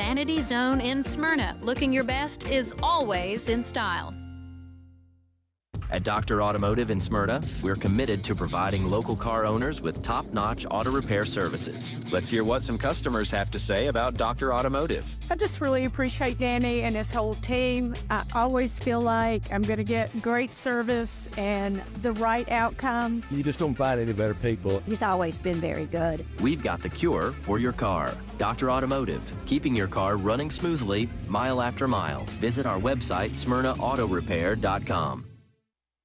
Vanity Zone in Smyrna. Looking your best is always in style. At Dr. Automotive in Smyrna, we're committed to providing local car owners with top-notch auto repair services. Let's hear what some customers have to say about Dr. Automotive. I just really appreciate Danny and his whole team. I always feel like I'm going to get great service and the right outcome. You just don't find any better people. He's always been very good. We've got the cure for your car. Dr. Automotive, keeping your car running smoothly, mile after mile. Visit our website, smyrnaautorepair.com.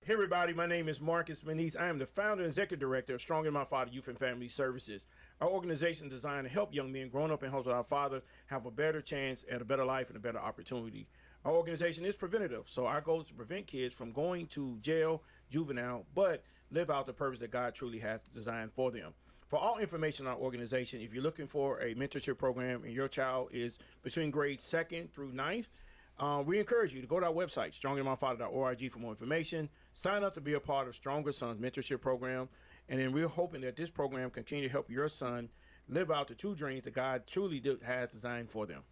Hey everybody, my name is Marcus Manise. I am the founder and executive director of Strong in My Father Youth and Family Services. Our organization is designed to help young men growing up in homes with our father have a better chance at a better life and a better opportunity. Our organization is preventative, so our goal is to prevent kids from going to jail, juvenile, but live out the purpose that God truly has designed for them. For all information on our organization, if you're looking for a mentorship program and your child is between grades 2nd through 9th, we encourage you to go to our website, stronginmyfather.org, for more information. Sign up to be a part of Stronger Sons Mentorship Program. And then we're hoping that this program continue to help your son live out the true dreams that God truly has designed for them.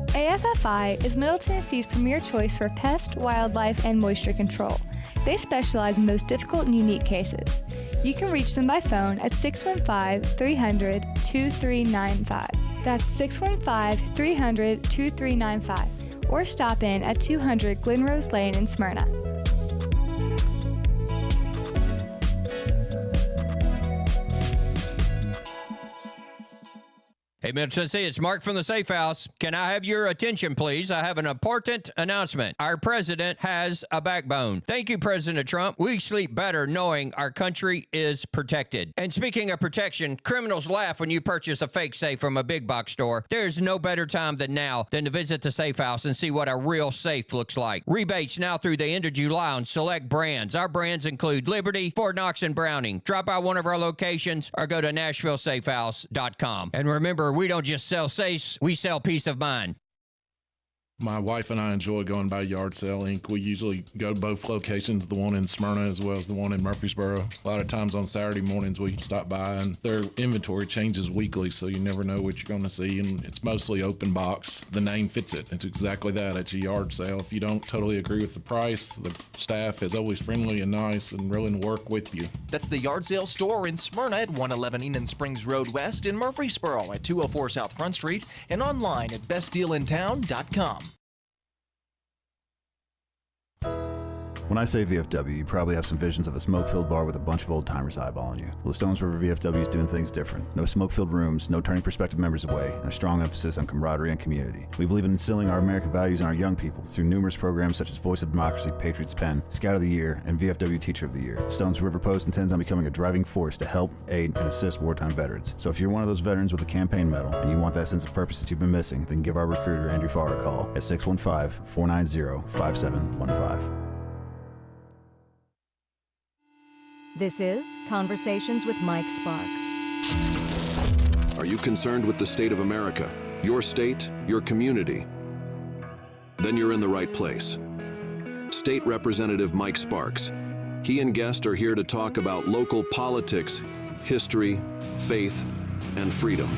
AFFI is Middle Tennessee's premier choice for pest, wildlife, and moisture control. They specialize in those difficult and unique cases. You can reach them by phone at 615-300-2395. That's 615-300-2395. Or stop in at 200 Glenrose Lane in Smyrna. Hey, Middle Tennessee, it's Mark from the Safe House. Can I have your attention, please? I have an important announcement. Our president has a backbone. Thank you, President Trump. We sleep better knowing our country is protected. And speaking of protection, criminals laugh when you purchase a fake safe from a big box store. There's no better time than now than to visit the Safe House and see what a real safe looks like. Rebates now through the end of July on select brands. Our brands include Liberty, Fort Knox, and Browning. Drop by one of our locations or go to NashvilleSafehouse.com. And remember, we don't just sell safes, we sell peace of mind. My wife and I enjoy going by Yard Sale Inc. We usually go to both locations, the one in Smyrna as well as the one in Murfreesboro. A lot of times on Saturday mornings we stop by, and their inventory changes weekly, so you never know what you're going to see, and it's mostly open box. The name fits it. It's exactly that. It's a yard sale. If you don't totally agree with the price, the staff is always friendly and nice and willing to work with you. That's the Yard Sale store in Smyrna at 111 Enon Springs Road West, in Murfreesboro at 204 South Front Street, and online at bestdealintown.com. When I say VFW, you probably have some visions of a smoke-filled bar with a bunch of old-timers eyeballing you. Well, the Stones River VFW is doing things different. No smoke-filled rooms, no turning prospective members away, and a strong emphasis on camaraderie and community. We believe in instilling our American values in our young people through numerous programs such as Voice of Democracy, Patriots Pen, Scout of the Year, and VFW Teacher of the Year. Stones River Post intends on becoming a driving force to help, aid, and assist wartime veterans. So if you're one of those veterans with a campaign medal and you want that sense of purpose that you've been missing, then give our recruiter, Andrew Farr, a call at 615-490-5715. This is Conversations with Mike Sparks. Are you concerned with the state of America, your state, your community? Then you're in the right place. State Representative Mike Sparks. He and guests are here to talk about local politics, history, faith, and freedom.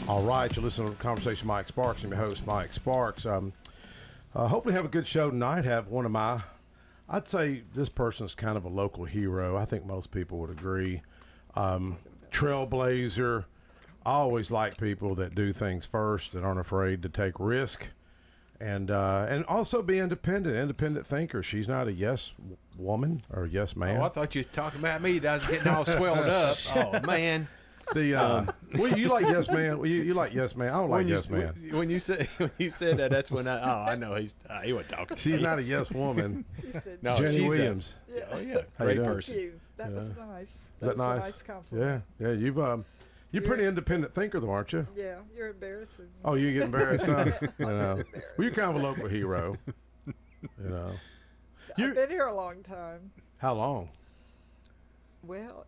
All right, you're listening to Conversation Mike Sparks. I'm your host, Mike Sparks. Hopefully have a good show tonight. Have one of my, I'd say this person's kind of a local hero. I think most people would agree. Trailblazer. I always like people that do things first and aren't afraid to take risk. And also be independent thinker. She's not a yes woman or yes man. Oh, I thought you were talking about me. That was getting all swelled up. Oh, man. Well, you like yes man. You like yes man. I don't like yes man. When you said that, that's when I know he wasn't talking. She's not a yes woman. No, Jenny Williams. Oh yeah, great person. That was nice. Is that nice? A nice compliment. Yeah. You've You're pretty independent thinker, though, aren't you? Yeah, you're embarrassing. Oh, you get embarrassed, huh? Well, you're kind of a local hero. I've been here a long time. How long? Well,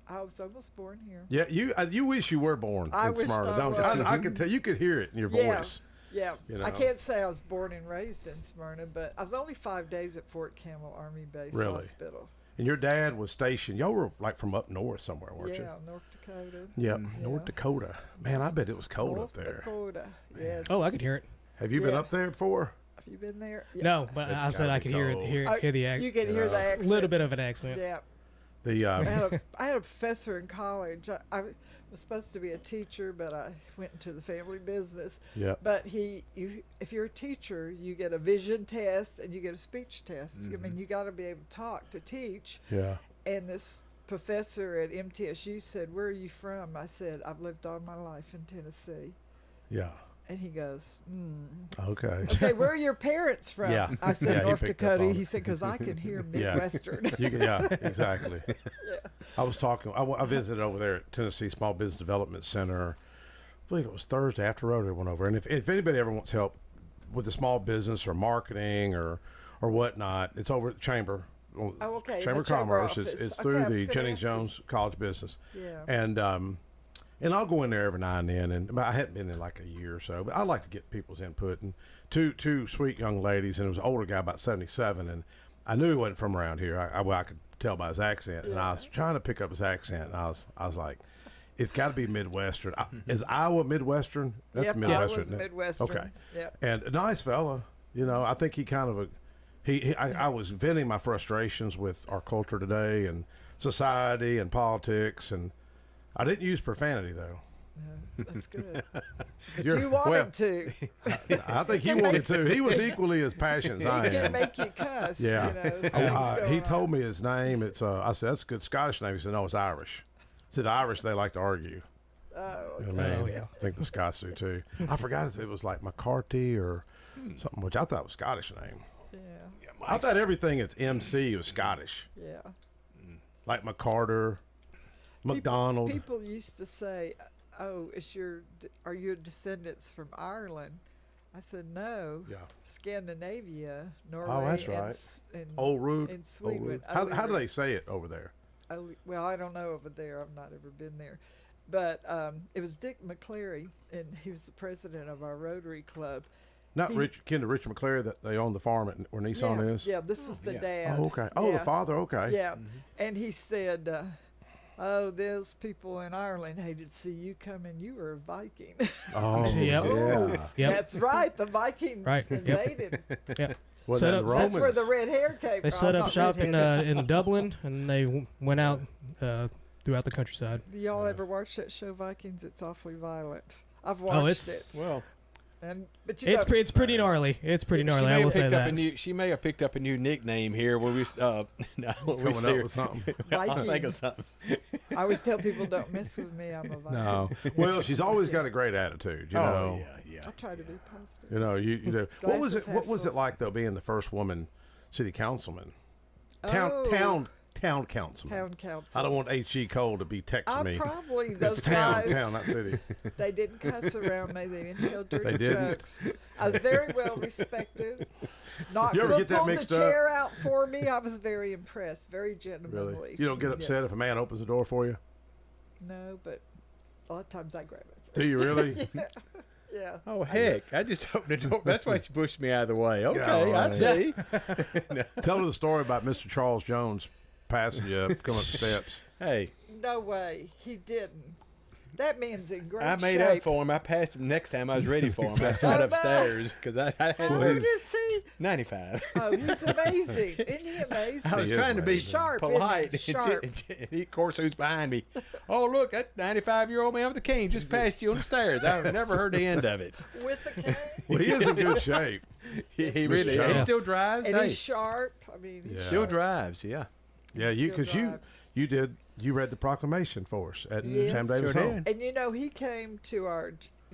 I was almost born here. Yeah, you wish you were born in Smyrna, don't you? I could tell. You could hear it in your voice. Yeah, I can't say I was born and raised in Smyrna, but I was only 5 days at Fort Campbell Army Base Hospital. And your dad was stationed. Y'all were like from up north somewhere, weren't you? Yeah, North Dakota. Yep, North Dakota. Man, I bet it was cold up there. North Dakota, yes. Oh, I could hear it. Have you been up there before? Have you been there? Yeah. No, but I said I could hear the accent. You can hear the accent. A little bit of an accent. Yeah. I had a professor in college. I was supposed to be a teacher, but I went into the family business. Yeah. But if you're a teacher, you get a vision test and you get a speech test. I mean, you got to be able to talk to teach. Yeah. And this professor at MTSU said, "Where are you from?" I said, "I've lived all my life in Tennessee." Yeah. And he goes, Okay. Okay, where are your parents from? Yeah. I said, North Dakota. He it. said, because I can hear Midwestern. Exactly. I was talking, I visited over there at Tennessee Small Business Development Center. I believe it was Thursday after Rotary went over. And if anybody ever wants help with the small business or marketing or whatnot, it's over at the Chamber. Oh, okay. Chamber of Commerce. It's through the Jennings Jones College Business. Yeah. And I'll go in there every now and then, and I hadn't been in like a year or so, but I like to get people's input. And two sweet young ladies, and it was an older guy, about 77, and I knew he wasn't from around here. I could tell by his accent, and I was trying to pick up his accent, and I was like, it's got to be Midwestern. Is Iowa Midwestern? That's Midwestern. Iowa's Midwestern. Okay. Yep. And a nice fella, I think he kind of I was venting my frustrations with our culture today and society and politics, and I didn't use profanity, though. No, that's good. But you wanted to. I think he wanted to. He was equally as passionate as I am. He can make you cuss. Yeah. He told me his name. It's I said, that's a good Scottish name. He said, no, it's Irish. He said, the Irish, they like to argue. Oh, okay. I think the Scots do, too. I forgot it was like McCarthy or something, which I thought was a Scottish name. Yeah. I thought everything that's MC was Scottish. Yeah. Like McCarter. McDonald. People used to say, "Oh, are your descendants from Ireland?" I said, "No, Scandinavia, Norway, oh, that's right. and Old Root, and Sweden." How do they say it over there? Well, I don't know over there. I've not ever been there, but it was Dick McCleary, and he was the president of our Rotary Club. Not kin to Richard McCleary that they own the farm where Nissan is. Yeah, this was the dad. Oh, okay. Oh, the father. Okay. Yeah, and he said. Oh, those people in Ireland hated to see you coming. You were a Viking. Oh, yeah. That's right. The Vikings invaded. Yep. Well, that's where the red hair came from. They set up shop in Dublin, and they went out throughout the countryside. Do y'all ever watch that show Vikings? It's awfully violent. I've watched it. Well. But it's pretty gnarly. It's pretty gnarly. I will say that. She may have picked up a new nickname here when we coming up with something. I'll think of something. I always tell people, don't mess with me. I'm a Viking. No. Well, she's always got a great attitude. You know. Yeah. I try to be positive. You do. What was it like though being the first woman city councilman? Town councilman. Town council. I don't want H.G. Cole to be texting me. Probably those guys. Town, not city. They didn't cuss around me. They didn't tell dirty jokes. I was very well respected. Knoxville pulled the chair out for me. I was very impressed. Very gentlemanly. Really? You don't get upset if a man opens the door for you? No, but a lot of times I grab it first. Do you really? Yeah. Oh, heck. I just opened the door. That's why she pushed me out of the way. Okay, I see. Tell her the story about Mr. Charles Jones passing you up, coming up the steps. Hey. No way. He didn't. That man's in great shape. I made up for him. I passed him next time I was ready for him. I shot upstairs because I had How old is he? 95. Oh, he's amazing. Isn't he amazing? I was trying to be sharp, polite. Sharp. And he, of course, who's behind me? Oh, look, that 95-year-old man with a cane just passed you on the stairs. I've never heard the end of it. With the cane? Well, he is in good shape. He really is. He still drives. And he's sharp. I mean, he still drives, yeah. Yeah, because you read the proclamation for us at Sam Davis home. And he came to our,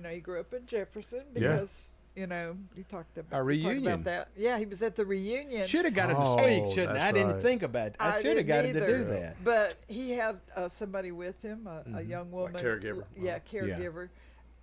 he grew up in Jefferson because You know, you talked about a reunion. About that. Yeah, he was at the reunion. Should have got him to speak, shouldn't I? I didn't think about it. I should have got him to do that. But he had somebody with him, a young woman. A caregiver. Yeah, caregiver.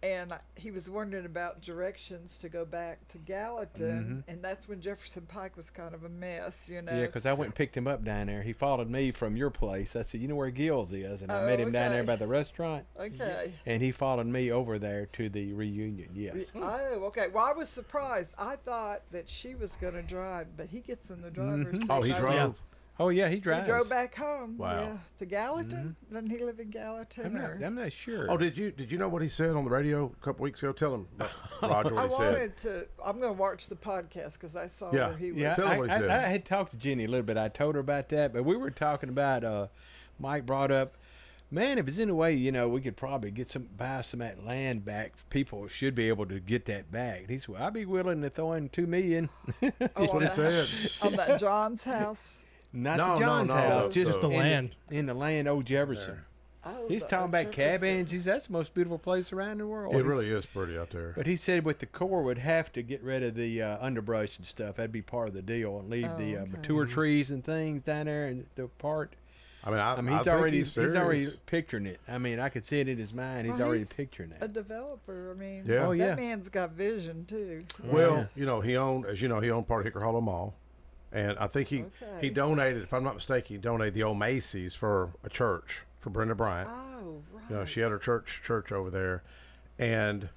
And he was wondering about directions to go back to Gallatin, and that's when Jefferson Pike was kind of a mess, you know. Yeah, because I went and picked him up down there. He followed me from your place. I said, you know where Gill's is? And I met him down there by the restaurant. Okay. And he followed me over there to the reunion, yes. Oh, okay. Well, I was surprised. I thought that she was going to drive, but he gets in the driver's seat. Oh, he drove? Yeah. Oh, yeah, he drives. He drove back home. Wow. Yeah, to Gallatin. Doesn't he live in Gallatin? I'm not sure. Oh, did you know what he said on the radio a couple weeks ago? Tell him, Roger, what he said. I'm going to watch the podcast because I saw where he was. Yeah, Tell him what he said. I had talked to Jenny a little bit. I told her about that, but we were talking about, Mike brought up, man, if there's any way, you know, we could probably buy some of that land back. People should be able to get that back. He said, well, I'd be willing to throw in $2 million. That's what he said. On that John's house. Not the John's house, just the land. In the land, Old Jefferson. He's talking about cabins. That's the most beautiful place around the world. It really is pretty out there. But he said with the Corps would have to get rid of the underbrush and stuff. That'd be part of the deal, and leave the mature trees and things down there and the part. I mean, he's already picturing it. I mean, I could see it in his mind. He's already picturing it. A developer. I mean, yeah. That man's got vision too. Well, you know, he owned part of Hickory Hollow Mall. And I think he donated, if I'm not mistaken, he donated the old Macy's for a church for Brenda Bryant. Oh, right. You know, she had her church over there. And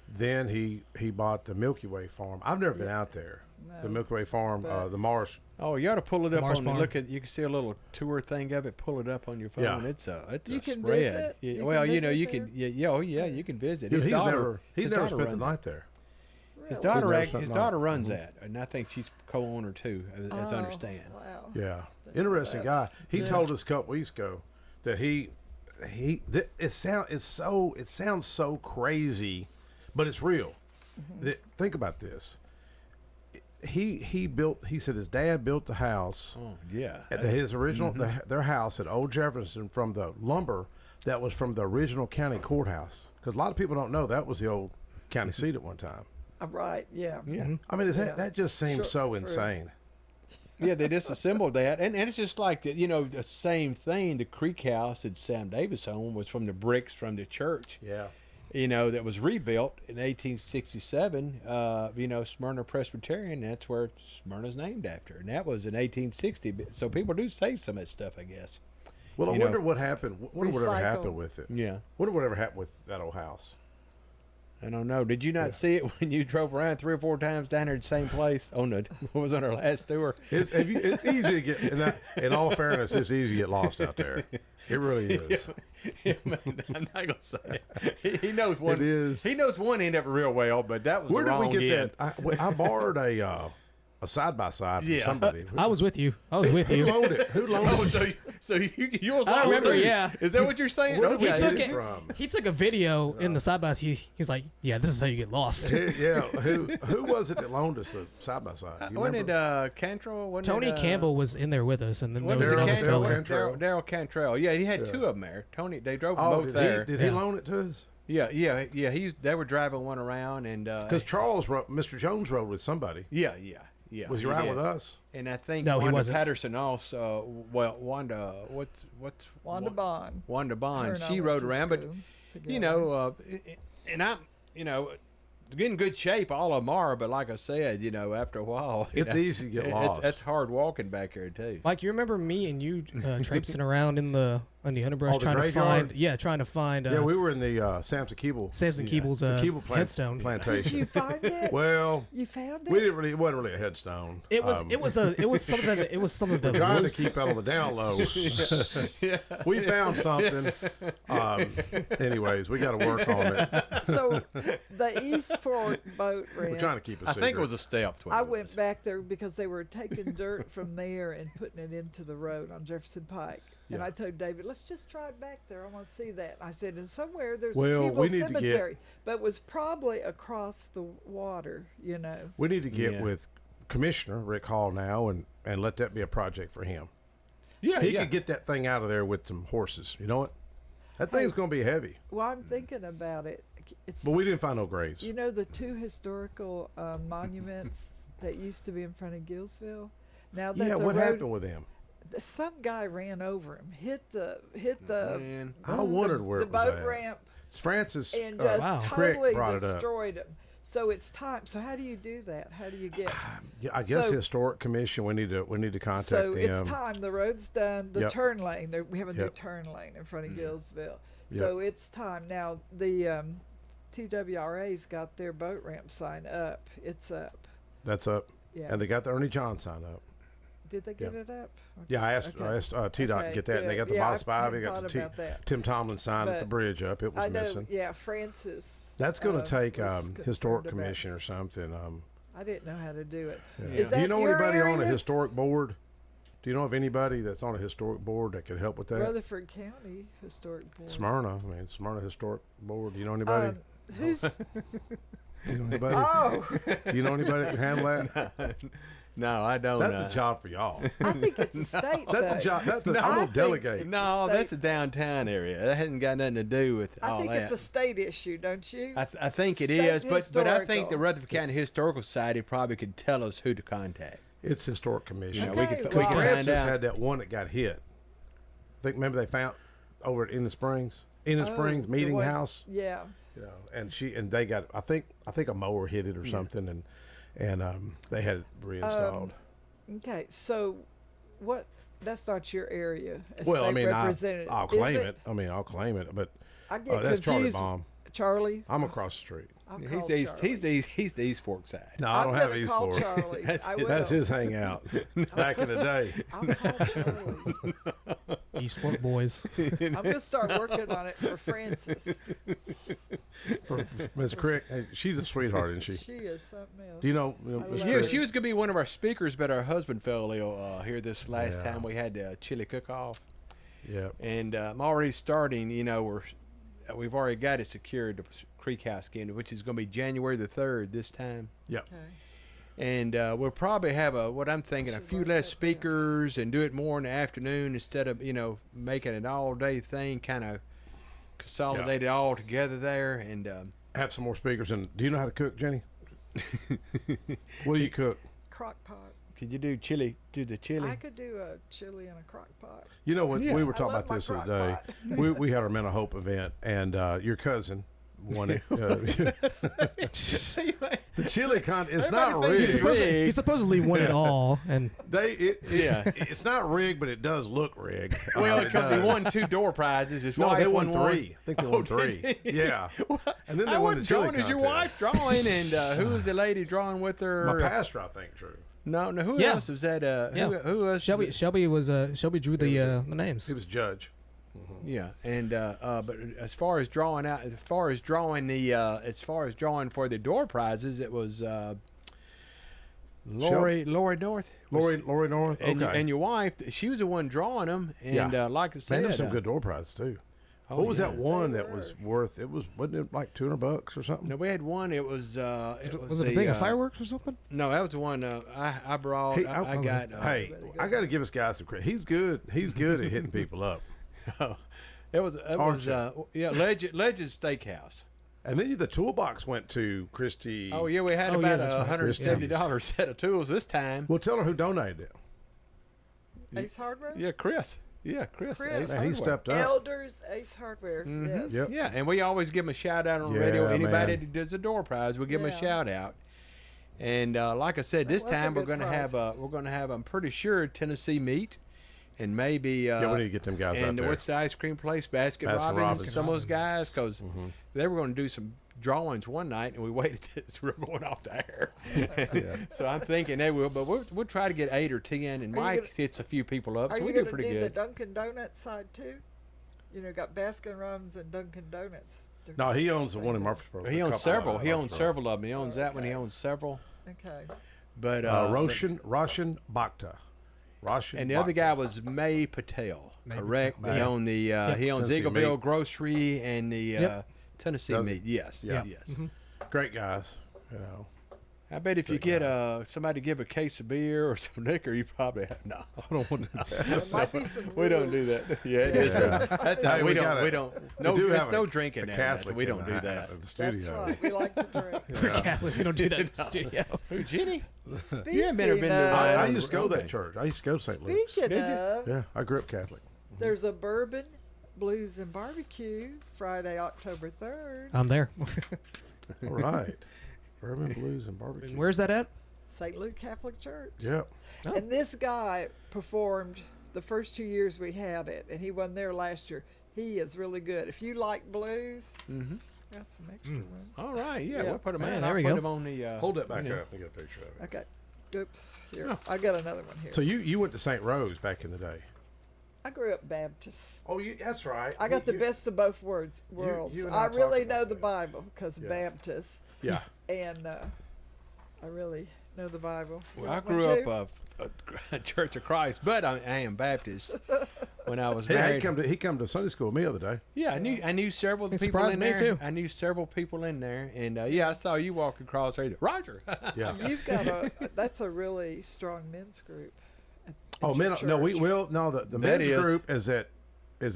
then he bought the Milky Way farm. I've never been out there. No, the Milky Way farm, the Mars. Oh, you ought to pull it up on the you can see a little tour thing of it. Pull it up on your phone. Yeah. It's a you can spread. Visit? Yeah, you well, can you know, you there? can you can visit. He's daughter never spent the night there. His daughter runs that, and I think she's co-owner too, as I understand. Wow. Yeah, interesting guy. He told us a couple weeks ago that it sounds so crazy, but it's real. Think about this. He said his dad built the house. Oh yeah. At his original their house at Old Jefferson from the lumber that was from the original county courthouse. Because a lot of people don't know that was the old county seat at one time. Right, yeah. I mean, that just seems so insane. Yeah, they disassembled that, and it's just like the the same thing. The Creek House at Sam Davis' home was from the bricks from the church. Yeah, that was rebuilt in 1867. Smyrna Presbyterian. That's where Smyrna's named after, and that was in 1860. So people do save some of that stuff, I guess. Well, I wonder what happened. Wonder whatever happened with it. Yeah. Wonder whatever happened with that old house. I don't know. Did you not see it when you drove around 3 or 4 times down there at the same place? What was on our last tour? It's easy to get. In all fairness, it's easy to get lost out there. It really is. Man, I'm not gonna say it. He knows one. It is. He knows one end of it real well, but that was where the wrong did we get end. that? I borrowed a side-by-side from somebody. I was with you. Who loaned it? Who loaned it? So yours I remember, too. yeah. Is that what you're saying? Where did we took get it from? He took a video in the side by side. He's like, yeah, this is how you get lost. Yeah. Who was it that loaned us the side-by-side? Wasn't it Cantrell? Tony Campbell was in there with us, and then there was Daryl another fella. Daryl Cantrell. Yeah, he had 2 of them there. Tony, they drove them both there. Did he loan it to us? Yeah. They were driving one around, and because Mr. Jones rode with somebody. Yeah. Was he riding with us? And I think no, Wanda he wasn't. Patterson also. Well, Wanda, Wanda Bond. Wanda Bond. She rode around, but and I'm in good shape. All of them are, but like I said, after a while, it's easy to get lost. That's hard walking back here too. Like you remember me and you traipsing around in the underbrush trying to find. Yeah, we were in the Samson Keeble Keeble's headstone plantation. Did you find it? Well, you found it. It wasn't really a headstone. It was some of the. We're trying to keep out of the down low. We found something. Anyways, we got to work on it. So the East Fork boat ramp. We're trying to keep it. I think it was a step. I went back there because they were taking dirt from there and putting it into the road on Jefferson Pike. And I told David, let's just try back there. I want to see that. I said, and somewhere there's a Keeble cemetery, but it was probably across the water, We need to get with Commissioner Rick Hall now and let that be a project for him. Yeah, he could get that thing out of there with some horses. You know what? That thing's going to be heavy. Well, I'm thinking about it. But we didn't find no graves. You know the two historical monuments that used to be in front of Gillsville? Now that what happened with them? Some guy ran over him, hit the Man, I wondered where the it was boat at. ramp, Francis and just totally brought it up. destroyed him. So it's time. So how do you do that? How do you get? Yeah, I guess the Historic Commission. We need to contact so them. it's time. The road's done. The turn lane. We have a new Yep. turn lane in front of Gillsville. Yep. So it's time now. The TWRA's got their boat ramp sign up. It's up. That's up. Yeah. And they got the Ernie John sign up. Did they get it up? Yeah, I asked TDOT to get that, and they got the Boss 5, they got the Tim Tomlin sign at the bridge up. It was missing. Yeah, Francis. That's going to take Historic Commission or something. I didn't know how to do it. Yeah. Is that do you know your anybody area? on a historic board? Do you know of anybody that's on a historic board that could help with that? Rutherford County Historic Board. Smyrna. I mean, Smyrna Historic Board. Do you know anybody? Who's? Do you know anybody? Oh. Do you know anybody that can handle that? No, I don't. That's a job for y'all. I think it's a state. That's a job. I'm going to delegate. No, that's a downtown area. That hasn't got nothing to do with all that. I think it's a state issue, don't you? I think it State is, but I think the historical. Rutherford County Historical Society probably could tell us who to contact. It's Historic Commission. Okay, we can Francis find out. had that one that got hit. I think maybe they found over at In the Springs. In the Springs Meeting House. Yeah. You know, and they got I think a mower hit it or something, and they had it reinstalled. Okay, so what? That's not your area. As Well, I state mean, representative. I'll claim it. I mean, I'll claim it, but I get that's Charlie confused. Baum. Charlie. I'm across the street. I'll He's call the East Fork side. No, I don't have gonna East call Fork. Charlie. I will. That's his hangout back in the day. I'll call Charlie. East Fork boys. I'm gonna start working on it for Francis. For Ms. Crick, hey, she's a sweetheart, isn't she? She is something else. Do you know Ms. Crick? She was going to be one of our speakers, but her husband fell ill here this last time we had the chili cook-off. Yeah. And I'm already starting, we've already got it secured, the Creek House again, which is going to be January the 3rd this time. Yep. Okay. And we'll probably have a few less speakers and do it more in the afternoon instead of, making an all-day thing, kind of consolidate it all together there. And have some more speakers. And do you know how to cook, Jenny? What do you cook? Crock pot. Could you do chili? Do the chili? I could do a chili in a crock pot. You know what? Yeah. We were I talking love about my this the crock other day. pot. We had our Mental Hope event, and your cousin won it. The chili it's not rigged. He supposedly won it all, and it's not rigged, but it does look rigged. Well, because he won 2 door prizes. His wife they won one. 3. I think they won 3. Yeah. And then they won the chili drawing. Is your contest. wife drawing? And who was the lady drawing with her? My pastor, I think, Drew. No, who else was that? Who else? Shelby drew the names. He was judge. Yeah, and but as far as drawing for the door prizes, it was Lori North. Lori North. Okay. And your wife, she was the one drawing them. And like I said, there's some good door prizes too. What was that one that was worth? Wasn't it like $200 or something? No, we had one. It was. Was it a thing of fireworks or something? No, that was the one I brought. Hey, I got. I got to give this guy some credit. He's good. He's good at hitting people up. It was Legend Steakhouse. And then the toolbox went to Christy. Oh yeah, we had about $170 set of tools this time. Well, tell her who donated it. Ace Hardware. Yeah, Chris. Yeah, Chris. He stepped up. Elders Ace Hardware. Yes. Yep. Yeah, and we always give them a shout out on the radio. Anybody that does a door prize, we give them a shout out. And like I said, this time we're going to have I'm pretty sure Tennessee meat, and maybe we need to get them guys out and there. what's the ice cream place? Basket Robbins. Some of those guys, because they were going to do some drawings one night, and we waited till we were going off the air. So I'm thinking they will, but we'll try to get 8 or 10, and Mike hits a few people up, so we do pretty good. Are you going to do the Dunkin' Donuts side too? Got Baskin Robbins and Dunkin' Donuts. No, he owns the one in Murfreesboro. He owns several. He owns several of them. He owns that one. He owns several. Okay. But Roshan Bhakta. And the other guy was May Patel. Correct. He owns Eagleville Grocery and the Tennessee meat. Yes. Great guys. I bet if you get somebody to give a case of beer or some liquor, you probably have no. I don't want to. There might be some We don't do that. Yeah, it is. That's how we don't. No, there's no drinking there. We don't do that at the studio. That's right. We like to drink. Catholic, we don't do that in the studio. Who, Jenny? Speaking You haven't been to I used to go to that church. I used to go to St. Luke's. Speaking of, Yeah, I grew up Catholic. there's a bourbon, blues, and barbecue Friday, October 3rd. I'm there. All right. Bourbon, blues, and barbecue. And where's that at? St. Luke Catholic Church. Yep. Oh. And this guy performed the first 2 years we had it, and he wasn't there last year. He is really good. If you like blues, got some extra ones. All right, yeah, we'll put them Man, in. there I'll we put go. them on the. Hold that back up. I got a picture of it. Okay. Oops. Here. I got another one here. So you went to St. Rose back in the day. I grew up Baptist. Oh, that's right. I got the best of both worlds. you and I I really talked know about the that. Bible because of Baptist. Yeah. And I really know the Bible. You Well, I want one grew too? up a Church of Christ, but I am Baptist. When I was Hey, married, he come to Sunday school with me the other day. yeah, I knew several It people surprised in me, there. too. I knew several people in there, and yeah, I saw you walk across there. Roger. Yeah. You've got that's a really strong men's group. Oh, men. your No, we church. will. No, the That men's is. group is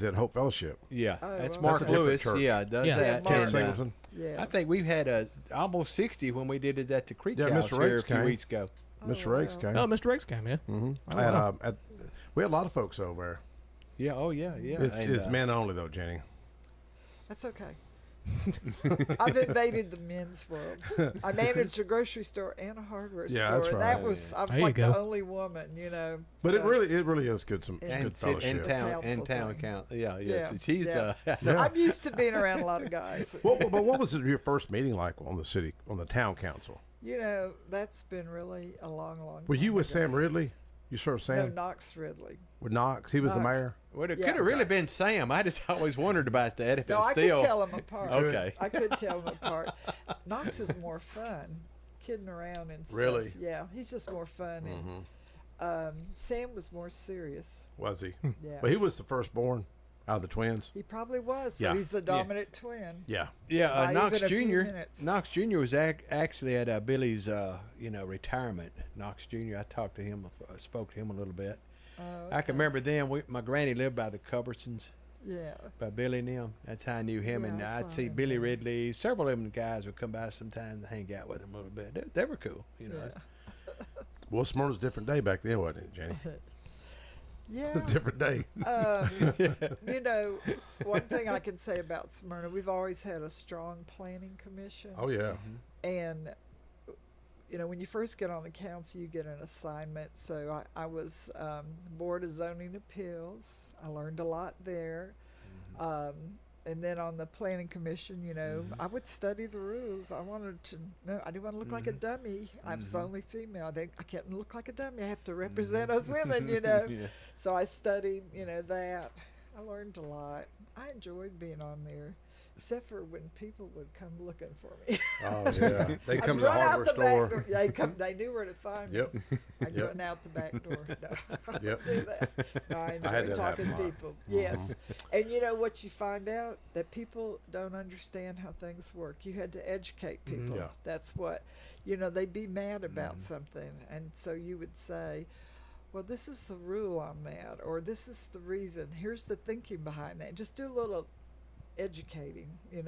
at Hope Fellowship. Yeah, Oh, that's well, Mark that's a different Lewis. church. Yeah, does Yeah. that. Yeah, Ken Mark. Singleton. Yeah. I think we've had almost 60 when we did it at the Creek Yeah, House Mr. here a Riggs few came. weeks ago. Mr. Riggs came. Oh, Mr. Riggs came, yeah. Mm-hmm. wow. We had a lot of folks over there. Yeah. Oh yeah. Yeah. It's men only though, Jenny. That's okay. I've invaded the men's world. I managed a grocery store and a hardware Yeah, store. that's And right. that was I was There you like go. the only woman, But so- it really is good. Some And good sit in fellowship. town Council thing. count. Yeah. Yes. Yeah, She's yeah. Yeah. I'm used to being around a lot of guys. But what was your first meeting like on the town council? That's been really a long time. Were you with ago. Sam Ridley? You served Sam? No, Knox Ridley. With Knox? He was the Knox. mayor? Well, it Yeah. could have really been Sam. I just always wondered about that. If No, it was I still. could tell them apart. Okay. I could tell them apart. Knox is more fun, kidding around and stuff. Really? Yeah, he's just more fun. And Sam was more serious. Was he? Yeah. But he was the firstborn out of the twins? He probably was. So Yeah. he's the dominant twin. Yeah. Yeah, By Knox even a few Jr. minutes. Knox Jr. was actually at Billy's, retirement. Knox Jr. I talked to him, spoke to him a little bit. Oh, I can remember then. My granny lived by the Cumbersons, Yeah. by Billy and them. That's how I knew him. Yeah, And I I'd saw see him Billy there. Ridley. Several of them guys would come by sometimes to hang out with him a little bit. They were cool, Yeah. Well, Smyrna's a different day back then, wasn't it, Jenny? Yeah. A different day. One thing I can say about Smyrna, we've always had a strong planning commission. Oh, yeah. And when you first get on the council, you get an assignment. So I was Board of Zoning Appeals. I learned a lot there. And then on the Planning Commission, I would study the rules. I wanted to know. I didn't want to look like a dummy. I was the only female. I can't look like a dummy. I have to represent us women, Yeah. So I studied, that. I learned a lot. I enjoyed being on there. Except for when people would come looking for me. Oh, yeah. They come to the run out hardware the back store. door. They knew where to find me. Yep. I'd run out the back door. No, I don't Yep. do that. No, I enjoy had that talking to happen a lot. people. Yes. And you know what you find out? That people don't understand how things work. You had to educate people. Yeah. That's what, they'd be mad about something. And so you would say, well, this is the rule on that, or this is the reason. Here's the thinking behind that. Just do a little educating, and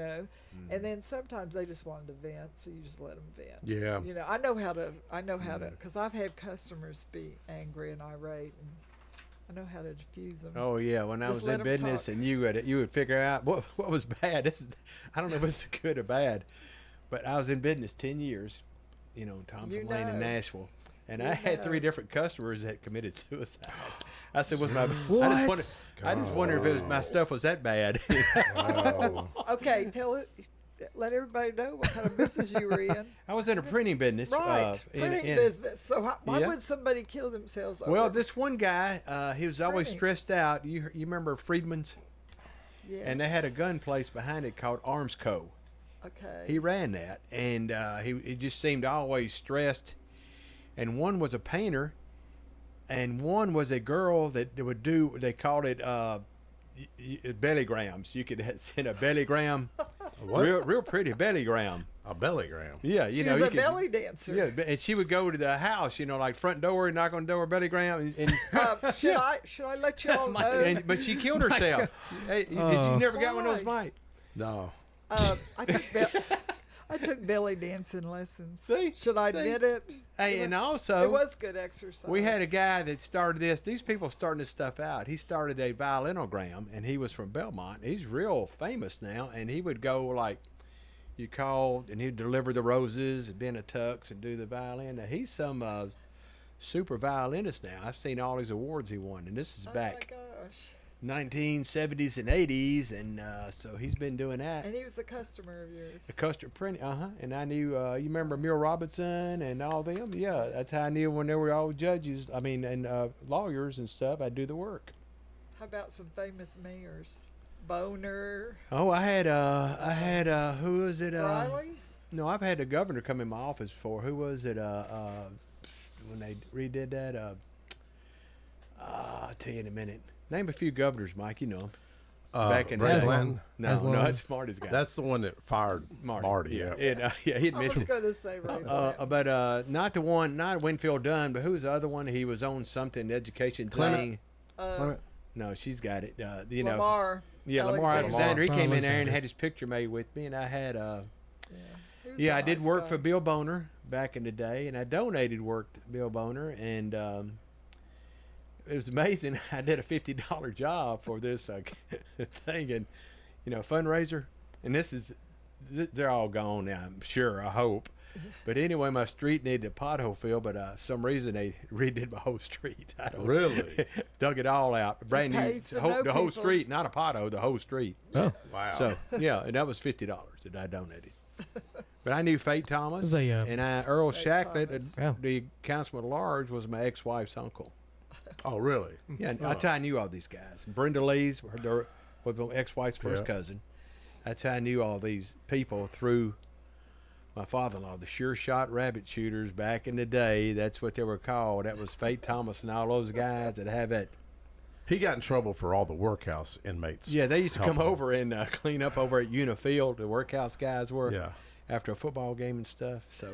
then sometimes they just wanted to vent, so you just let them vent. Yeah. I know how to, because I've had customers be angry and irate, and I know how to diffuse them. Oh yeah, when I Just was let in 'em business, talk. and you would figure out what was bad. I don't know if it's good or bad, but I was in business 10 years, Thompson Lane in Nashville, and I had 3 different customers that committed suicide. I said, "Was my I just wonder if it was, my stuff was that bad." Wow. Okay, let everybody know what kind of business you were in. I was in a printing business. Right, printing business. So why Yeah. would somebody kill themselves? Well, over this one guy, he was always Printing. stressed out. You remember Friedman's? Yes. And they had a gun place behind it called Arms Co. Okay. He ran that, and he just seemed always stressed. And one was a painter, and one was a girl that would do. They called it bellygrams. You could send a bellygram, What? real pretty bellygram. A bellygram. Yeah, She was a belly dancer. Yeah, and she would go to the house, like front door, knock on the door, bellygram, and should I let you all know? but she killed herself. Hey, did you never got one of those, Mike? No. I took belly dancing lessons. See? Should I admit it? Hey, and also it was good exercise. We had a guy that started this. These people starting this stuff out. He started a violinogram, and he was from Belmont. He's real famous now, and he would go like, you called, and he'd deliver the roses, and be in a tux, and do the violin. Now, he's some super violinist now. I've seen all his awards he won, and this is back 1970s and 80s, and so he's been doing that. And he was a customer of yours. The customer print, and I knew, you remember Muriel Robinson and all them? Yeah, that's how I knew when they were all judges, and lawyers and stuff, I'd do the work. How about some famous mayors? Boner. Oh, I had, who was it? Riley? No, I've had the governor come in my office before. Who was it, when they redid that? I'll tell you in a minute. Name a few governors, Mike. You know them. Back in Aslan. No, that's Marty's guy. That's the one that fired Marty. Yeah, he'd I was going to say Ray. But not the one, not Winfield Dunn, but who was the other one? He was on something education thing. Clement. No, she's got it. Lamar. Yeah, Lamar Alexander. He came in there and had his picture made with me, and I had. I did work for Bill Boner back in the day, and I donated work to Bill Boner, and it was amazing. I did a $50 job for this thing, and fundraiser, and they're all gone now. I'm sure. I hope. But anyway, my street needed a pothole filled, but some reason they redid my whole street. I don't Really? Dug it all out. Brand new, the whole street, not a pothole, the whole street. Oh, wow. So, yeah, and that was $50 that I donated. But I knew Fate Thomas, and Earl Shacklet, the councilman at large, was my ex-wife's uncle. Oh, really? Yeah, that's how I knew all these guys. Brenda Lee's was my ex-wife's first cousin. That's how I knew all these people through my father-in-law, the Sure Shot Rabbit Shooters back in the day. That's what they were called. That was Fate Thomas and all those guys that have that. He got in trouble for all the workhouse inmates. Yeah, they used to come over and clean up over at Unifield. The workhouse guys were after a football game and stuff. So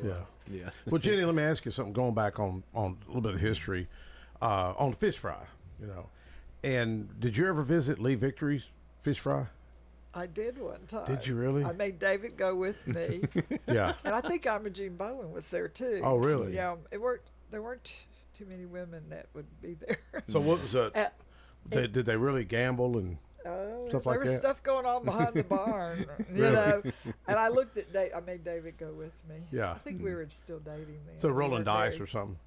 yeah. Well, Jenny, let me ask you something. Going back on a little bit of history, on the fish fry, and did you ever visit Lee Victory's fish fry? I did one time. Did you really? I made David go with me. Yeah. And I think Imogene Bowen was there too. Oh, really? Yeah. There weren't too many women that would be there. So what was that? Did they really gamble and stuff like that? There was stuff going on behind the barn, And I looked at Dave. I made David go with me. Yeah. I think we were still dating then. So rolling dice or something?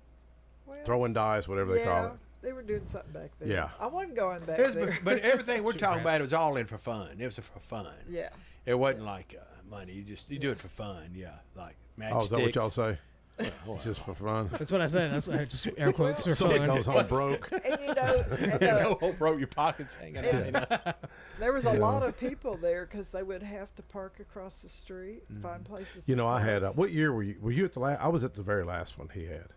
Well, throwing dice, whatever they call it. They were doing something back there. Yeah. I wasn't going back there. But everything we're talking about, it was all in for fun. It was for fun. Yeah. It wasn't like money. You do it for fun. Yeah, like matchsticks. Oh, is that what y'all say? It's just for fun. That's what I said. That's just air quotes for Somebody fun. goes home broke. And go home broke, your pockets hanging out. There was a lot of people there because they would have to park across the street and find places. I had. What year were you? Were you at the last? I was at the very last one he had.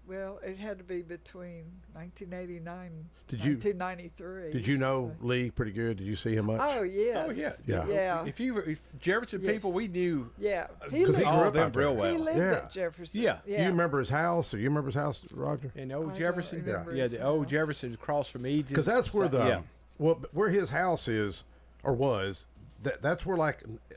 Well, it had to be between 1989 and Did you 1993. Did you know Lee pretty good? Did you see him much? Oh yes. Oh yeah. Yeah. If Jefferson people, we knew. Yeah. He grew up them real well. He lived at Jefferson. Yeah. Do you remember his house? Or you remember his house, Roger? In old Jefferson. Yeah. The old Jefferson across from Egypt. Because that's where where his house is or was. That's where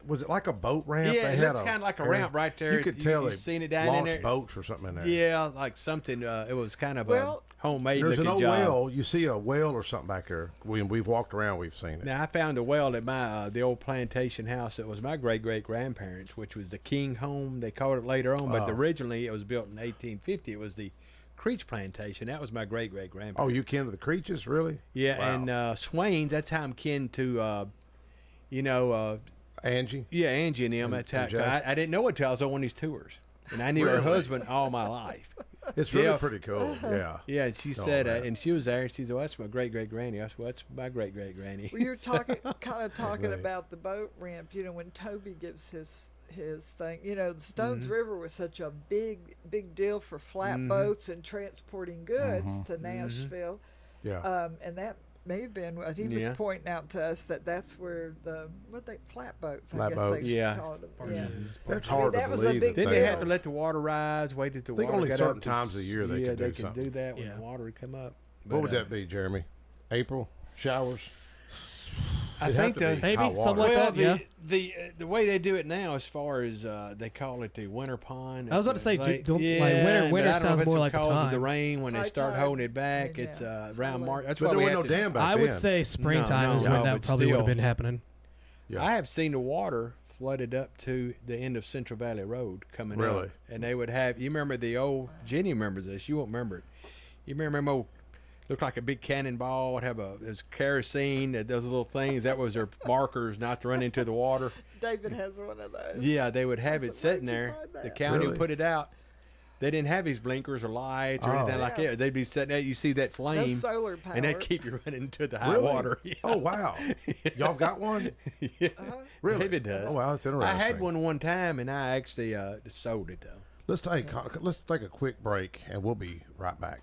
was it like a boat ramp? Yeah, it looks kind of like a ramp right there. You could tell they've seen it down in there. Boats or something in there. Yeah, like something. It was kind of a homemade There's looking an old job. whale. You see a whale or something back there. When we've walked around, we've seen it. Now I found a whale at my the old plantation house that was my great grandparents, which was the King home. They called it later on, but originally it was built in 1850. It was the Creech plantation. That was my great grandparents. Oh, you kin to the Creeches, really? Yeah, Wow. and Swains. That's how I'm kin to. Angie? Yeah, Angie and them. That's how I didn't know it until I was on one of these tours. And I knew her husband all my life. It's really pretty cool, yeah. Yeah, and she said, and she was there, and she said, well, that's my great-great-granny. I said, well, that's my great-great-granny. Well, you're talking about the boat ramp, when Toby gives his thing. The Stones River was such a big deal for flatboats and transporting goods to Nashville. Yeah. And may have been. He was pointing out to us that's where the flatboats. Flatboats. Yeah. That's hard to believe. Then they had to let the water rise. Wait till the water only got certain up times of the year they could do something. Yeah, they can do that when the water would come up. What would that be, Jeremy? April showers. I think maybe something like that. The way they do it now, as far as they call it the winter pond. I was about to say, winter sounds more like the time. Of the rain when they start holding it back. It's around March. That's why we there have was no dam back I then. would say springtime is when that probably would have been happening. Yeah. I have seen the water flooded up to the end of Central Valley Road coming up. And they would have, you remember the old, Jenny remembers this, you won't remember it. You remember them old, looked like a big cannonball, would have there's kerosene, those little things, that was their markers not to run into the water. David has one of those. Yeah, they would have it sitting there. The county would put it out. They didn't have these blinkers or lights or anything like that. They'd be sitting there, you see that flame. No solar power. And they'd keep you running into the high water. Yeah. Oh, wow. Y'all got one? Yeah. Really? David does. Oh, wow, that's interesting. I had one time, and I actually sold it, though. Let's take a quick break, and we'll be right back.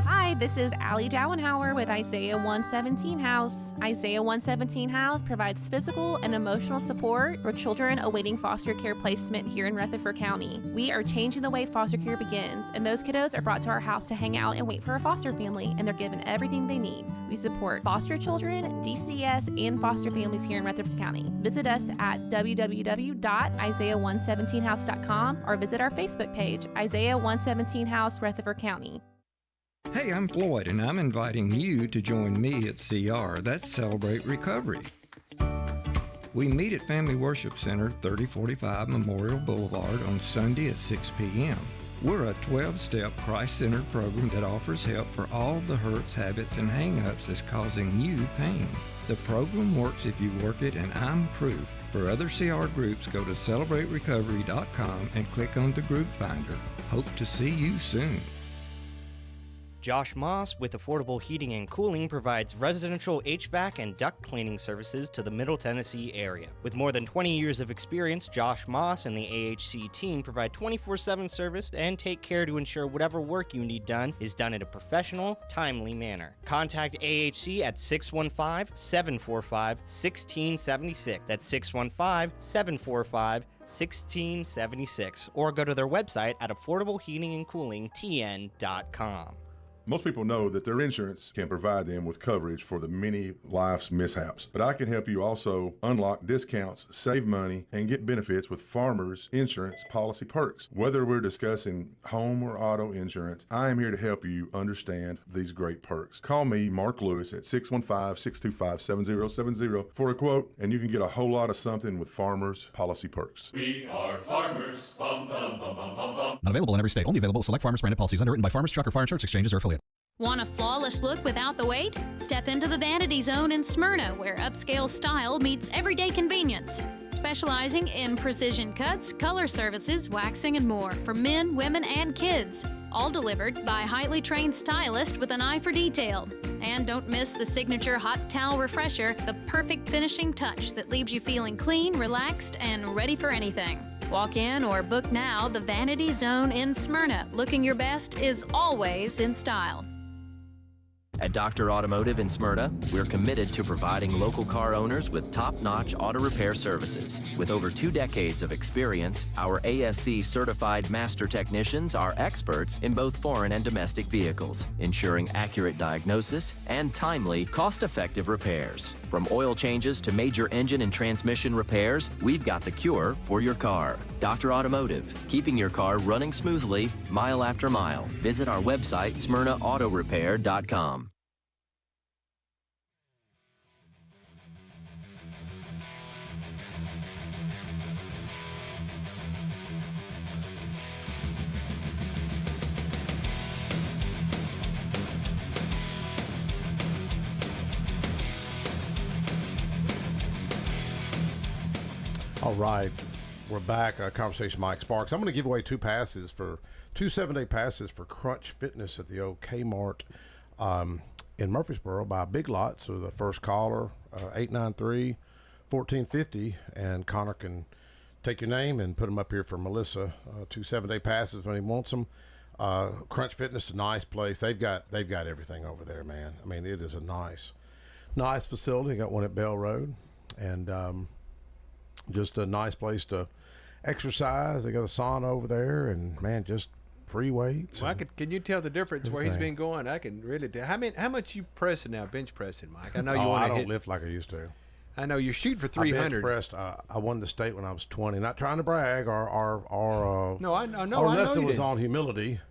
Hi, this is Allie Dowenhauer with Isaiah 117 House. Isaiah 117 House provides physical and emotional support for children awaiting foster care placement here in Rutherford County. We are changing the way foster care begins, and those kiddos are brought to our house to hang out and wait for a foster family, and they're given everything they need. We support foster children, DCS, and foster families here in Rutherford County. Visit us at www.isaiah117house.com or visit our Facebook page, Isaiah 117 House, Rutherford County. Hey, I'm Floyd, and I'm inviting you to join me at CR. That's Celebrate Recovery. We meet at Family Worship Center, 3045 Memorial Boulevard on Sunday at 6 p.m. We're a 12-step Christ-centered program that offers help for all the hurts, habits, and hang-ups that's causing you pain. The program works if you work it, and I'm proof. For other CR groups, go to CelebrateRecovery.com and click on the group finder. Hope to see you soon. Josh Moss with Affordable Heating and Cooling provides residential HVAC and duct cleaning services to the Middle Tennessee area. With more than 20 years of experience, Josh Moss and the AHC team provide 24/7 service and take care to ensure whatever work you need done is done in a professional, timely manner. Contact AHC at 615-745-1676. That's 615-745-1676. Or go to their website at affordableheatingandcoolingtn.com. Most people know that their insurance can provide them with coverage for the many life's mishaps. But I can help you also unlock discounts, save money, and get benefits with Farmers Insurance Policy Perks. Whether we're discussing home or auto insurance, I am here to help you understand these great perks. Call me, Mark Lewis, at 615-625-7070 for a quote, and you can get a whole lot of something with Farmers Policy Perks. We are farmers. Bum, bum, bum, bum, bum, bum. Not available in every state. Only available at select Farmers branded policies underwritten by Farmers Truck or Fire Insurance Exchanges or affiliate. Want a flawless look without the wait? Step into the Vanity Zone in Smyrna, where upscale style meets everyday convenience. Specializing in precision cuts, color services, waxing, and more for men, women, and kids. All delivered by highly trained stylists with an eye for detail. And don't miss the signature hot towel refresher, the perfect finishing touch that leaves you feeling clean, relaxed, and ready for anything. Walk in or book now. The Vanity Zone in Smyrna. Looking your best is always in style. At Dr. Automotive in Smyrna, we're committed to providing local car owners with top-notch auto repair services. With over 2 decades of experience, our ASC certified master technicians are experts in both foreign and domestic vehicles, ensuring accurate diagnosis and timely, cost-effective repairs. From oil changes to major engine and transmission repairs, we've got the cure for your car. Dr. Automotive, keeping your car running smoothly, mile after mile. Visit our website, smyrnaautorepair.com. All right, we're back. Conversation Mike Sparks. I'm going to give away 2 passes for 2 7-day passes for Crunch Fitness at the old Kmart in Murfreesboro by Big Lot. So the first caller, 893-1450, and Connor can take your name and put them up here for Melissa. 2 7-day passes when he wants them. Crunch Fitness is a nice place. They've got everything over there, man. I mean, it is a nice facility. They got one at Bell Road, and just a nice place to exercise. They got a sauna over there, and man, just free weights. Well, can you tell the difference where he's been going? I can really tell. How much you pressing now, bench pressing, Mike? I know you want to I don't lift like I used to. I know you're shooting for 300. I bench pressed. I won the state when I was 20. Not trying to brag or no, I know. Our lesson was didn't. on humility,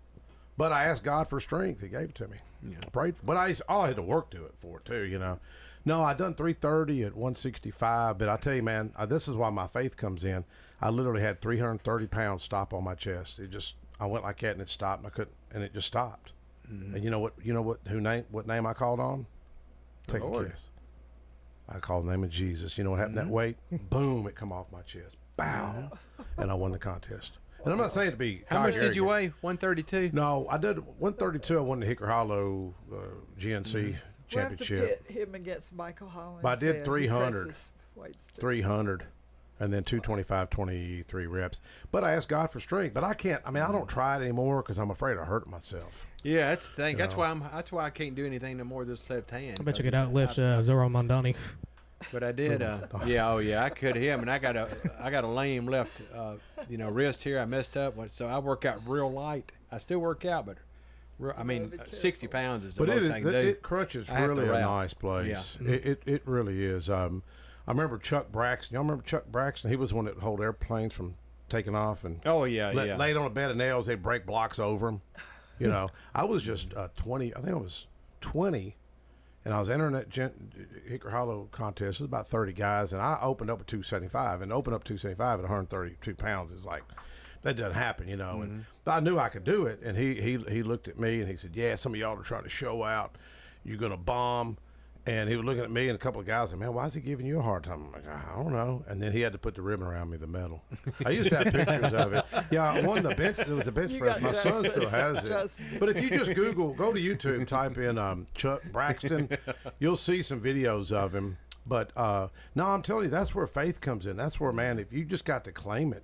but I asked God for strength. He gave it to me. Yeah. I prayed, but I had to work to it for it too. You know. No, I done 330 at 165, but I tell you, man, this is why my faith comes in. I literally had 330 pounds stop on my chest. I went like that and it stopped. And I couldn't, and it just stopped. Mm-hmm. And you know what name I called on? Take a kiss. I called the name of Jesus. You know what happened that weight? Boom! It come off my chest. Bow, and I won the contest. And I'm not saying to be. How much did you weigh? 132. No, I did 132. I won the Hickory Hollow GNC championship. We'll have to pit him against Michael Hollins. But I did 300. 300. And then 225, 23 reps. But I asked God for strength. But I can't. I mean, I don't try it anymore because I'm afraid I hurt myself. Yeah, that's the thing. That's why I can't do anything no more with this left hand. I bet you could outlift Zoro Mondani. But I did. I could him, and I got a lame left, wrist here. I messed up, so I work out real light. I still work out, but 60 pounds is the most I can do. Crunch is really a nice place. Yeah. It really is. I remember Chuck Braxton. Y'all remember Chuck Braxton? He was the one that would hold airplanes from taking off and laid on a bed of nails. They'd break blocks over him. You know, I was just 20. I think I was 20, and I was entering that Hickory Hollow contest. It was about 30 guys, and I opened up at 275. And open up 275 at 132 pounds is like, that doesn't happen, you know. And I knew I could do it. And he looked at me and he said, "Yeah, some of y'all are trying to show out. You're gonna bomb." And he was looking at me and a couple of guys and, "Man, why is he giving you a hard time?" I'm like, "I don't know." And then he had to put the ribbon around me, the medal. I used to have pictures of it. Yeah, I won the bench. There was a bench press. My son still has it. But if you just go to YouTube, type in Chuck Braxton, you'll see some videos of him. But no, I'm telling you, that's where faith comes in. That's where, man, if you just got to claim it,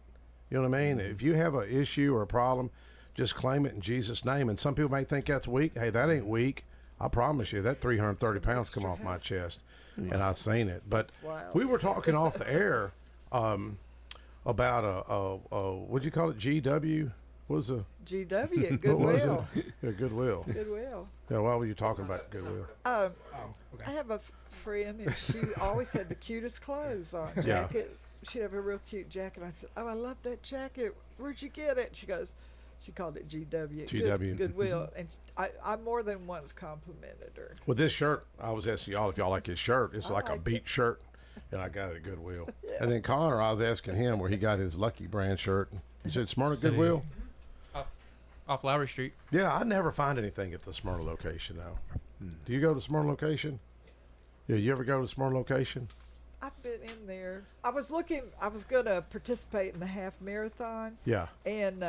you know what I mean? If you have an issue or a problem, just claim it in Jesus' name. And some people may think that's weak. Hey, that ain't weak. I promise you, that 330 pounds come off my chest, and I've seen it. But we were talking off the air about what'd you call it? GW? What was a GW? Goodwill. Yeah, Goodwill. Goodwill. Yeah, why were you talking about Goodwill? I have a friend, and she always had the cutest clothes on. Jacket. Yeah. She'd have a real cute jacket. I said, "Oh, I love that jacket. Where'd you get it?" She goes, she called it GW. Goodwill. And I more than once complimented her. With this shirt, I was asking y'all if y'all like his shirt. It's like a beat shirt, and I got it at Goodwill. Yeah. And then Connor, I was asking him where he got his Lucky Brand shirt. He said, "Smyrna Goodwill?" Off Lowry Street. Yeah, I never find anything at the Smyrna location, though. Do you go to Smyrna location? Yeah, you ever go to Smyrna location? I've been in there. I was going to participate in the half marathon. Yeah. And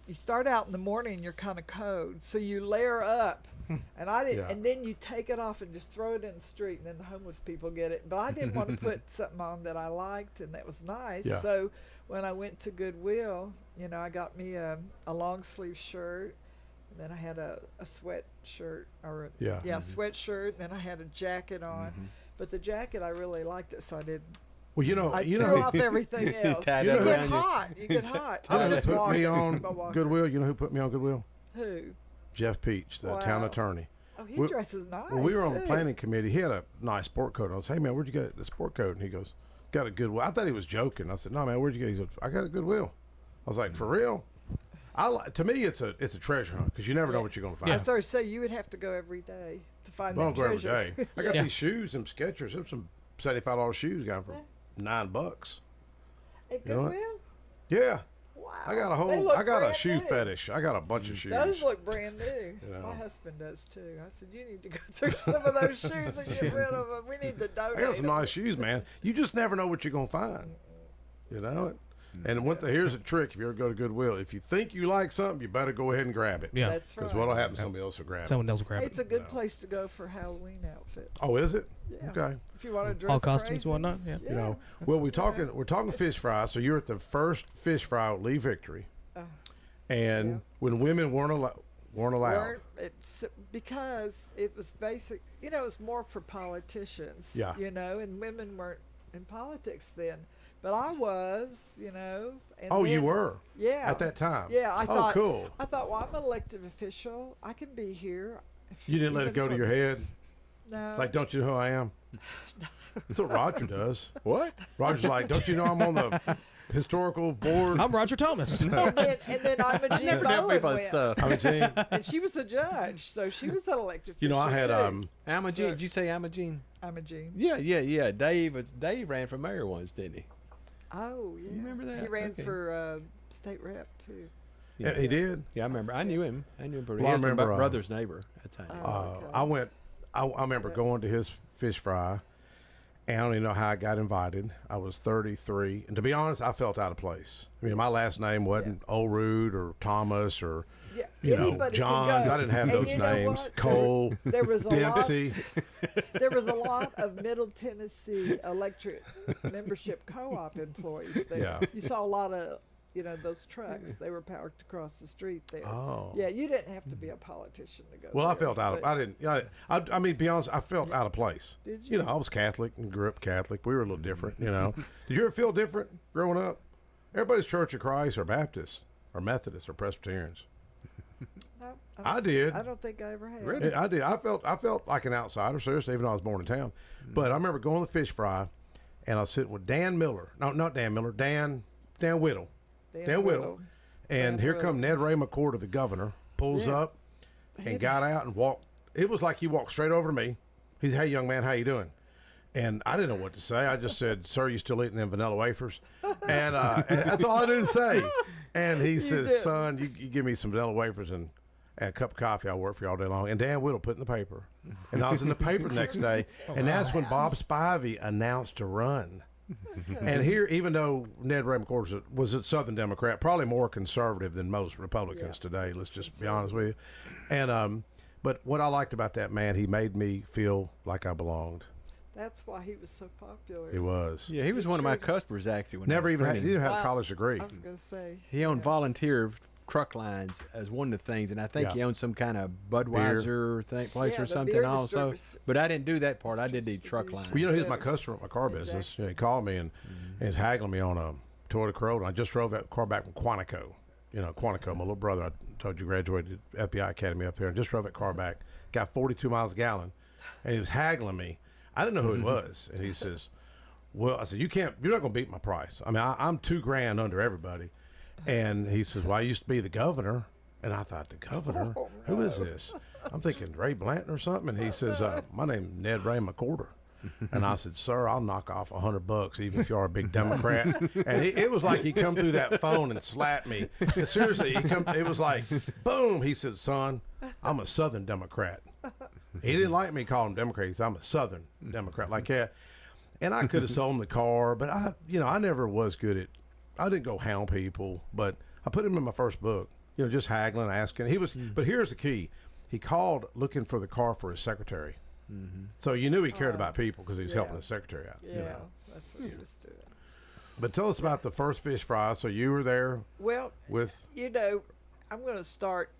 you start out in the morning and you're kind of cold, so you layer up, and I didn't. Yeah. And then you take it off and just throw it in the street, and then the homeless people get it. But I didn't want to put something on that I liked, and that was nice. Yeah. So when I went to Goodwill, I got me a long sleeve shirt, and then I had a sweatshirt sweatshirt, and then I had a jacket on. Mm-hmm. But the jacket, I really liked it, so I didn't. Well, I threw off everything else. You get hot. I'm just put me on Goodwill. You know who put me on Goodwill? Who? Jeff Peach, the town attorney. Oh, he dresses nice. Well, we were on the planning committee. He had a nice sport coat on. I said, "Hey, man, where'd you get the sport coat?" And he goes, "Got a Goodwill." I thought he was joking. I said, "No, man, where'd you get it?" He said, "I got a Goodwill." I was like, "For real?" To me, it's a treasure hunt because you never know what you're going to find. I started to say you would have to go every day to find that treasure. Every day. I got these shoes, some Skechers. There's some $75 shoes got for $9. At Goodwill? Yeah. Wow. I got a shoe fetish. I got a bunch of shoes. Those look brand new. My husband does too. I said, "You need to go through some of those shoes and get rid of them. We need to donate." I got some nice shoes, man. You just never know what you're going to find. You know? And here's a trick if you ever go to Goodwill. If you think you like something, you better go ahead and grab it. Yeah. That's right. Because what'll happen, somebody else will grab it. Someone else will grab it. It's a good place to go for Halloween outfits. Oh, is it? Yeah. Okay. If you want to dress all costumes crazy. and whatnot. Yeah. You know, well, we're talking fish fry. So you're at the first fish fry at Lee Victory. And when women weren't allowed. Because it was basic, it was more for politicians, and women weren't in politics then. But I was, And you were? Yeah. At that time? Yeah, I thought. Cool. I thought, well, I'm an elected official. I can be here. You didn't let it go to your head? No. Like, don't you know who I am? That's what Roger does. What? Roger's like, don't you know I'm on the historical board? I'm Roger Thomas. and then I'm a Jean Bowen went. I'm a Jean. And she was a judge, so she was an elected official. I had Imogene. Did you say Imogene? Imogene. Yeah. Dave ran for mayor once, didn't he? Oh, yeah. You remember that? He ran for state rep too. Yeah, he did. Yeah, I remember. I knew him. Well, he was my brother's neighbor. That's how. I remember going to his fish fry, and I don't even know how I got invited. I was 33, and to be honest, I felt out of place. I mean, my last name wasn't Orude or Thomas or John. I didn't have those names. Cole, there was a Dempsey. There was a lot of Middle Tennessee Electric membership co-op employees there. Yeah. You saw a lot of those trucks. They were parked across the street there. Oh. Yeah, you didn't have to be a politician to go. Well, there, I felt out of. I didn't. I mean, be honest. I felt out of place. Did you? I was Catholic and grew up Catholic. We were a little different. Did you ever feel different growing up? Everybody's Church of Christ or Baptists or Methodists or Presbyterians. No, I did. I don't think I ever had. Really? I did. I felt like an outsider, seriously, even though I was born in town. But I remember going to the fish fry, and I was sitting with Dan Miller. No, not Dan Miller. Dan Whittle. Dan Whittle. And here come Ned Ray McCord, the governor, pulls up and got out and walked. It was like he walked straight over to me. He said, "Hey, young man, how you doing?" And I didn't know what to say. I just said, "Sir, you still eating them vanilla wafers?" And that's all I knew to say. And he says, "Son, you give me some vanilla wafers and a cup of coffee. I'll work for you all day long." And Dan Whittle put in the paper. And I was in the paper the next day. And that's when Bob Spivey announced to run. And here, even though Ned Ray McCord was a Southern Democrat, probably more conservative than most Republicans today, let's just be honest with you. And but what I liked about that man, he made me feel like I belonged. That's why he was so popular. He was. Yeah, he was one of my customers actually. When he didn't even have a college degree. I was going to say. He owned volunteer truck lines as one of the things, and I think he owned some kind of Budweiser place or something also. But I didn't do that part. I did the truck lines. Well, he was my customer at my car business. He called me and was haggling me on a Toyota Corolla. I just drove that car back from Quantico. Quantico, my little brother, I told you, graduated FBI Academy up there, and just drove that car back. Got 42 miles a gallon, and he was haggling me. I didn't know who he was, and he says, "Well," I said, you're not going to beat my price. I mean, I'm $2,000 under everybody." And he says, "Well, I used to be the governor." And I thought, the governor? Oh, no. Who is this? I'm thinking Ray Blanton or something. And he says, "My name's Ned Ray McCorder." And I said, "Sir, I'll knock off $100, even if you are a big Democrat." And it was like he come through that phone and slapped me. And seriously, it was like, boom. He said, "Son, I'm a Southern Democrat." He didn't like me calling him Democrat. He said, "I'm a Southern Democrat," like that. And I could have sold him the car, but I never was good at. I didn't go hound people, but I put him in my first book. Just haggling, asking. He was, but here's the key: he called looking for the car for his secretary. So you knew he cared about people because he was helping his secretary out. Yeah, that's what he was doing. But tell us about the first fish fry. So you were there. Well, with I'm going to start.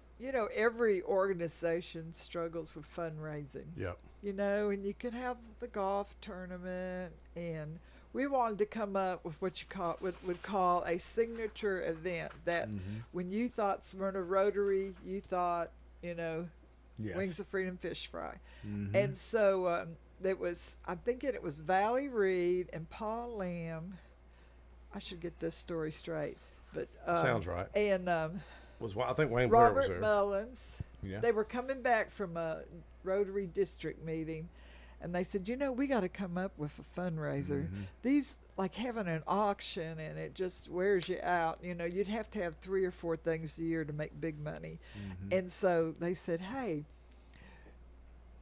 Every organization struggles with fundraising. Yep. And you could have the golf tournament, and we wanted to come up with what you would call a signature event that when you thought Smyrna Rotary, you thought, Wings of Freedom Fish Fry. And so I'm thinking it was Valley Reed and Paul Lamb. I should get this story straight. But sounds right. And I think Wayne Robert Blair was there. Mullins. Yeah. They were coming back from a Rotary district meeting, and they said, we got to come up with a fundraiser. These, like having an auction, and it just wears you out. You'd have to have 3 or 4 things a year to make big money. And so they said, hey,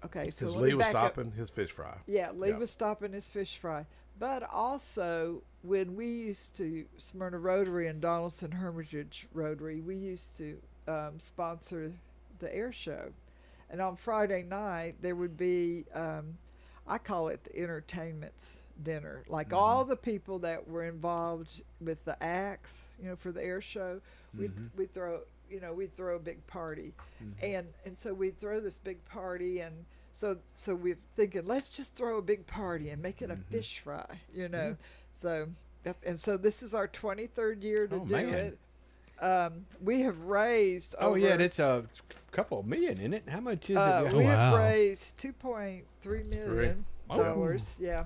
okay, so Lee was stopping his fish fry. Yeah, Lee was stopping his fish fry. But also, when we used to, Smyrna Rotary and Donaldson Hermitage Rotary, we used to sponsor the air show. And on Friday night, there would be, I call it the entertainments dinner. Like all the people that were involved with the acts, for the air show, we'd throw we'd throw a big party, and so we'd throw this big party, and so we're thinking, let's just throw a big party and make it a fish fry, So so this is our 23rd year to do it. We have raised. It's a couple of million, isn't it? How much is it? We have raised $2.3 million. Yeah,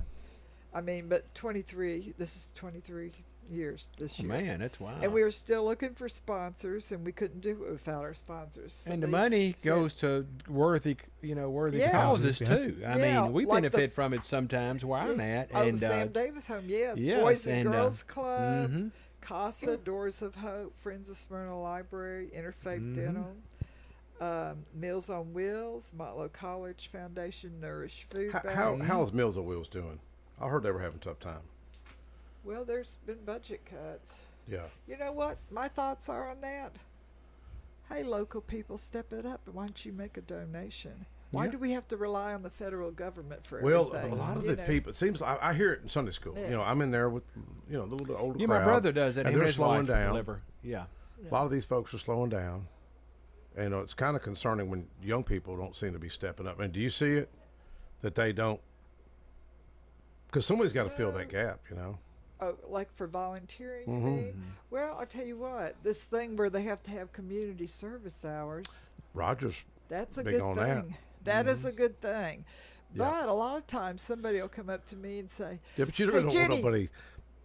I mean, but 23. This is 23 years this year. Man, that's wild. And we are still looking for sponsors, and we couldn't do it without our sponsors. And the money goes to worthy causes too. I mean, we benefit from it sometimes where I'm at. And Sam Davis Home, Boys and Girls Club, CASA, Doors of Hope, Friends of Smyrna Library, Interfaith Dental, Meals on Wheels, Motlow College Foundation, Nourish Food Bank. How's Meals on Wheels doing? I heard they were having a tough time. Well, there's been budget cuts. Yeah. You know what my thoughts are on that? Hey, local people, step it up. Why don't you make a donation? Why do we have to rely on the federal government for everything? Well, a lot of the people, it seems, I hear it in Sunday school. Yeah. I'm in there with, a little bit older crowd. My brother does that. And they're slowing down. Yeah. A lot of these folks are slowing down. And, it's kind of concerning when young people don't seem to be stepping up. And do you see it? That they don't? Because somebody's got to fill that gap, Oh, like for volunteering, you mean? Well, I'll tell you what, this thing where they have to have community service hours. Roger's that's a big good on thing. That is a good thing. But a lot of times somebody will come up to me and say, yeah, but you don't want nobody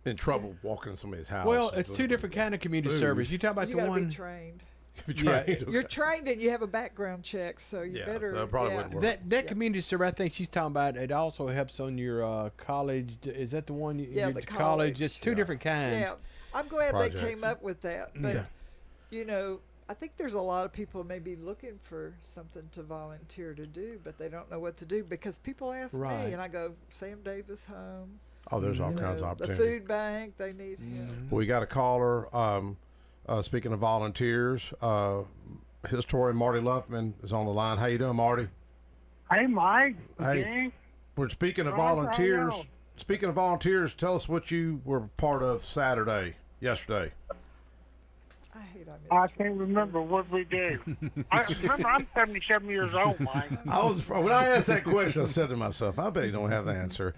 in trouble walking in somebody's house. Well, it's two different kind of community service. You talk about the one. Be trained. You're trained and you have a background check, so you better. That probably wouldn't work. That community service, I think she's talking about. It also helps on your college. Is that the one? The college. It's two different kinds. Yeah, I'm glad they came up with that. But I think there's a lot of people maybe looking for something to volunteer to do, but they don't know what to do because people ask me, and I go, Sam Davis Home. Oh, there's all kinds of opportunities. The food bank, they need him. We got a caller. Speaking of volunteers, historian Marty Luffman is on the line. How you doing, Marty? Hey, Mike. Hey, we're speaking of volunteers. Speaking of volunteers, tell us what you were part of yesterday. I can't remember what we did. I'm 77 years old, Mike. When I asked that question, I said to myself, I bet he don't have the answer.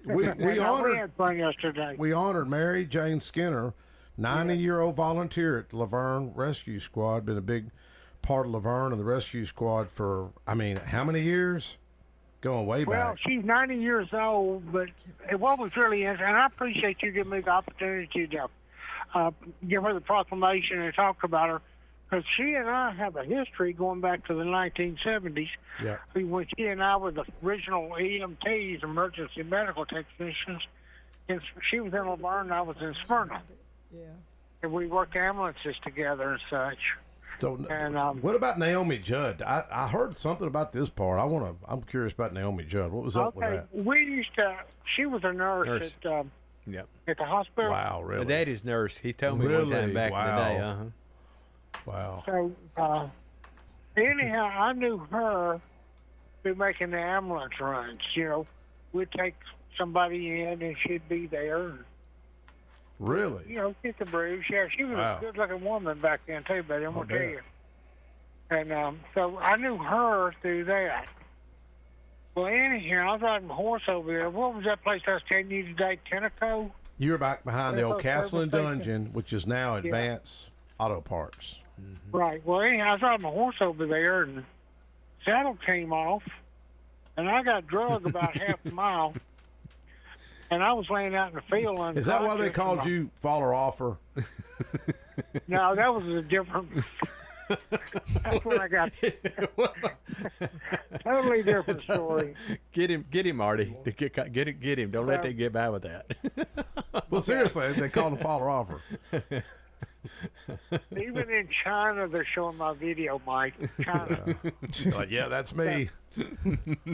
We honored Mary Jane Skinner, 90-year-old volunteer at Laverne Rescue Squad. Been a big part of Laverne and the Rescue Squad for, how many years? Going way back. Well, she's 90 years old, but what was really interesting, and I appreciate you giving me the opportunity to give her the proclamation and talk about her, because she and I have a history going back to the 1970s. Yeah. When she and I were the original EMTs, emergency medical technicians, and she was in Laverne and I was in Smyrna. Yeah. And we worked ambulances together and such. So, what about Naomi Judd? I heard something about this part. I'm curious about Naomi Judd. What was up with that? She was a nurse. At the hospital. Wow, really? My daddy's nurse. He told me one time back in the day. Wow. So, anyhow, I knew her through making the ambulance runs. We'd take somebody in and she'd be there. And, really? Get the bruise. Yeah, she was a good-looking woman back then, too, buddy. I'm going to tell you. And so I knew her through that. Well, anyhow, I was riding my horse over there. What was that place I was telling you today, Tenneco? You were back behind the old Castle and Dungeon, which is now Advance Auto Parts. Mm-hmm. Right. Well, anyhow, I was riding my horse over there, and the saddle came off, and I got drugged about half a mile, and I was laying out in the field unconscious. Is that why they called you Faller Offer? No, that was a different... That's when I got totally different story. Get him, Marty. Get him. Don't let them get by with that. Well, seriously, they call him Faller Offer. Even in China, they're showing my video, Mike. China. Yeah, that's me.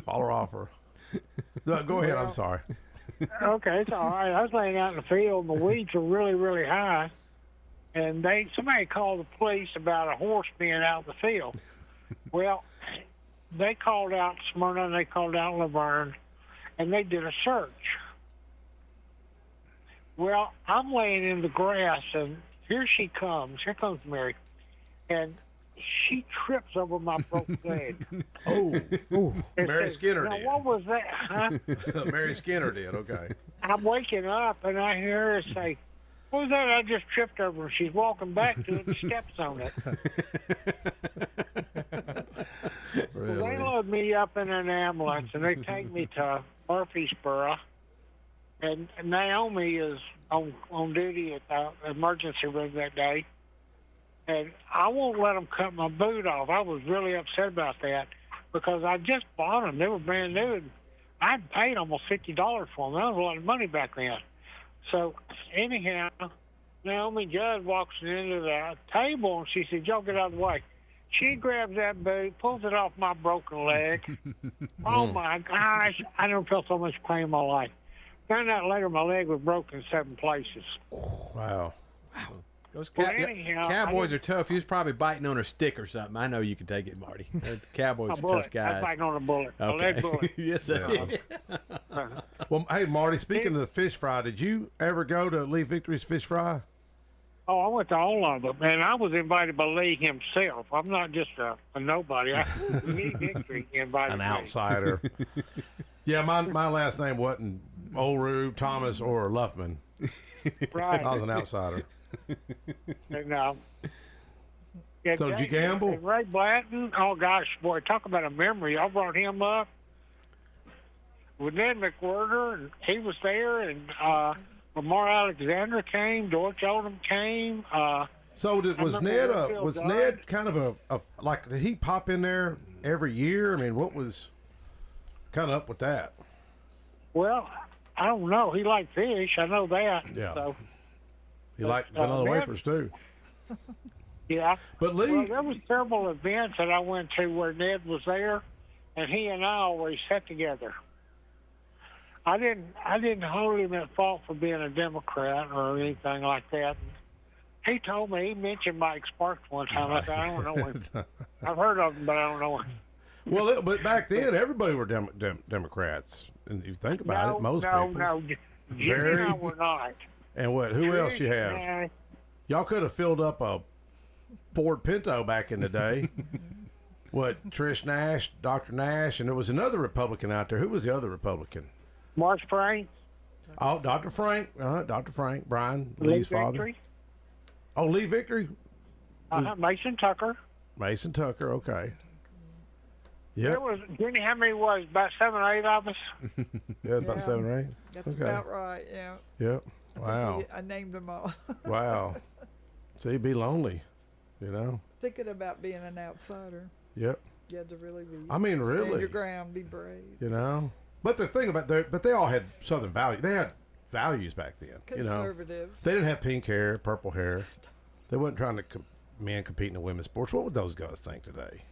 Faller Offer. No, go ahead. I'm sorry. Okay, it's all right. I was laying out in the field, and the weeds were really, really high. And somebody called the police about a horse being out in the field. Well, they called out Smyrna and they called out Laverne, and they did a search. Well, I'm laying in the grass, and here she comes. Here comes Mary. and she trips over my broken leg. Oh, Mary Skinner now, did. what was that, huh? Mary Skinner did, okay. I'm waking up, and I hear her say, what was that I just tripped over? And she's walking back to it and steps on it. Really? Well, they load me up in an ambulance, and they take me to Murfreesboro. And Naomi is on duty at the emergency room that day. And I won't let them cut my boot off. I was really upset about that because I just bought them. They were brand new. And I'd paid almost $50 for them. That was a lot of money back then. So anyhow, Naomi Judd walks into the table and she said, y'all get out of the way. She grabs that boot, pulls it off my broken leg. Oh, my gosh. I never felt so much pain in my life. Found out later my leg was broken in 7 places. Wow. Those Well, anyhow, Cowboys are tough. He was probably biting on a stick or something. I know you can take it, Marty. The Cowboys are tough guys. I'm biting on a bullet. A lead bullet. Yes, sir. Well, hey, Marty, speaking of the fish fry, did you ever go to Lee Victory's fish fry? Oh, I went to all of them, and I was invited by Lee himself. I'm not just a nobody. Lee Victory invited An me. outsider. Yeah, my last name wasn't Old Thomas, or Luffman. Right. I was an outsider. And, So did you gamble? And Ray Blatton, oh gosh, boy, talk about a memory. I brought him up with Ned McWhirter, and he was there, and Lamar Alexander came, George Oldham came. So was Ned kind of a like, did he pop in there every year? I mean, what was kind of up with that? Well, I don't know. He liked fish. I know that. Yeah. So, He liked vanilla wafers too. yeah. But Lee, well, there was several events that I went to where Ned was there, and he and I always sat together. I didn't hold him at fault for being a Democrat or anything like that. He told me, he mentioned Mike Sparks one time. I said, I don't know him. I've heard of him, but I don't know him. Well, but back then everybody were Democrats, and if you think about it, most people. No, Jimmy and I were not. And what? Who else you have? Y'all could have filled up a Ford Pinto back in the day. What? Trish Nash, Dr. Nash, and there was another Republican out there. Who was the other Republican? Mark Frank. Oh, Dr. Frank. Dr. Frank, Brian Lee Lee's father. Victory. Oh, Lee Victory. Mason Tucker. Mason Tucker. Okay. Yeah. There was, Jenny, how many was? About 7 or 8 of us? Yeah, about 7 or 8. That's about right, yeah. Yep. Wow. I named them all. Wow. So you'd be lonely, you know? Thinking about being an outsider. Yep. You had to really be. I mean, stand really. your ground, be brave. You know? But the thing about but they all had Southern values. They had values back then. Conservative. You know? They didn't have pink hair, purple hair. They wasn't trying to men competing in women's sports. What would those guys think today?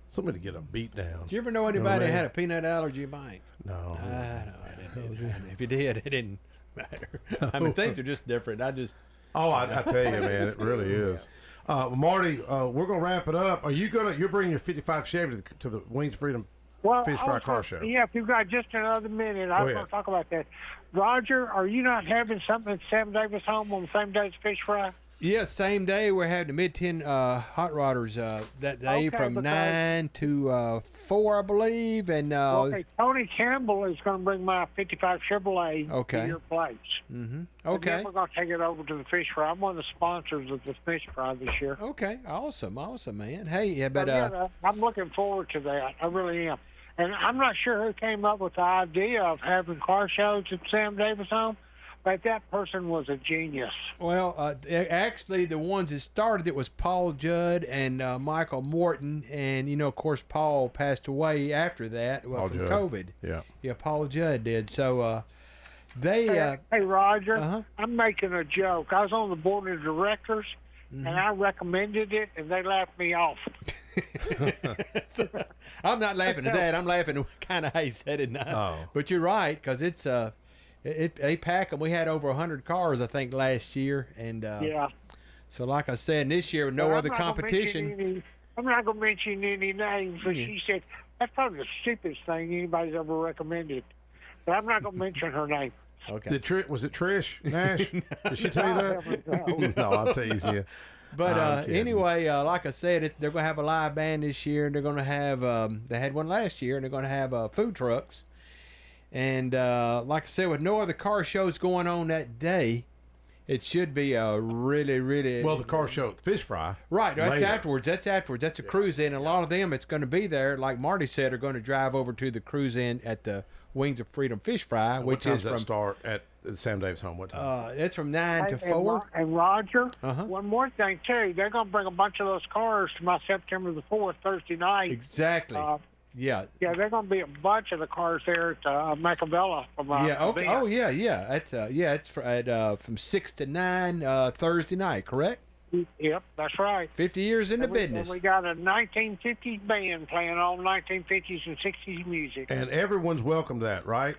Somebody to get a beat down. Did you ever know anybody that had a peanut allergy, Mike? No. No, I didn't. If you did, it didn't matter. I mean, things are just different. I tell you, man, it really is. Marty, we're gonna wrap it up. You're bringing your 55 Chevy to the Wings Freedom Fish Fry Car Show? Yeah, if you've got just another minute, I was going to talk about that. Roger, are you not having something at Sam Davis home on the same day as Fish Fry? Yeah, same day. We're having the Mid-10 Hot Rodders that day from 9 to 4, I believe. And okay, Tony Campbell is going to bring my 55 Chevrolet to your place. Mm-hmm. Okay. And then we're going to take it over to the Fish Fry. I'm one of the sponsors of the Fish Fry this year. Okay, awesome, man. Hey, yeah, but I'm looking forward to that. I really am. And I'm not sure who came up with the idea of having car shows at Sam Davis home, but that person was a genius. Well, actually, the ones that started it was Paul Judd and Michael Morton, and of course, Paul passed away after that from COVID. Yeah, Paul Judd did. So they. Hey, Roger, I'm making a joke. I was on the board of directors, and I recommended it, and they laughed me off. I'm not laughing at that. I'm laughing kind of how you said it now. Oh. But you're right, because it's they pack them. We had over 100 cars, I think, last year, and so like I said, this year with no other competition. I'm not going to mention any names, but she said that's probably the stupidest thing anybody's ever recommended. But I'm not going to mention her name. Okay. Was it Trish Nash? Did she tell you that? No, I'm teasing you. But anyway, like I said, they're going to have a live band this year, and they're going to have, they had one last year, and they're going to have food trucks. And like I said, with no other car shows going on that day, it should be a really, really... Well, the car show, Fish Fry. Right, that's later. afterwards. That's a cruise in. A lot of them, it's going to be there. Like Marty said, are going to drive over to the cruise in at the Wings of Freedom Fish Fry, And which what is time does from... that start at Sam Davis' home? What time? It's from 9 to 4. And Roger, Uh-huh. one more thing, too. They're going to bring a bunch of those cars to my September the 4th, Thursday night. Exactly. Yeah. Yeah, there's going to be a bunch of the cars there at Macavella. Yeah. Okay. Oh, yeah. It's from 6 to 9 Thursday night. Correct. Yep, that's right. 50 years in the business. And we got a 1950s band playing all 1950s and 60s music. And everyone's welcome to that, right?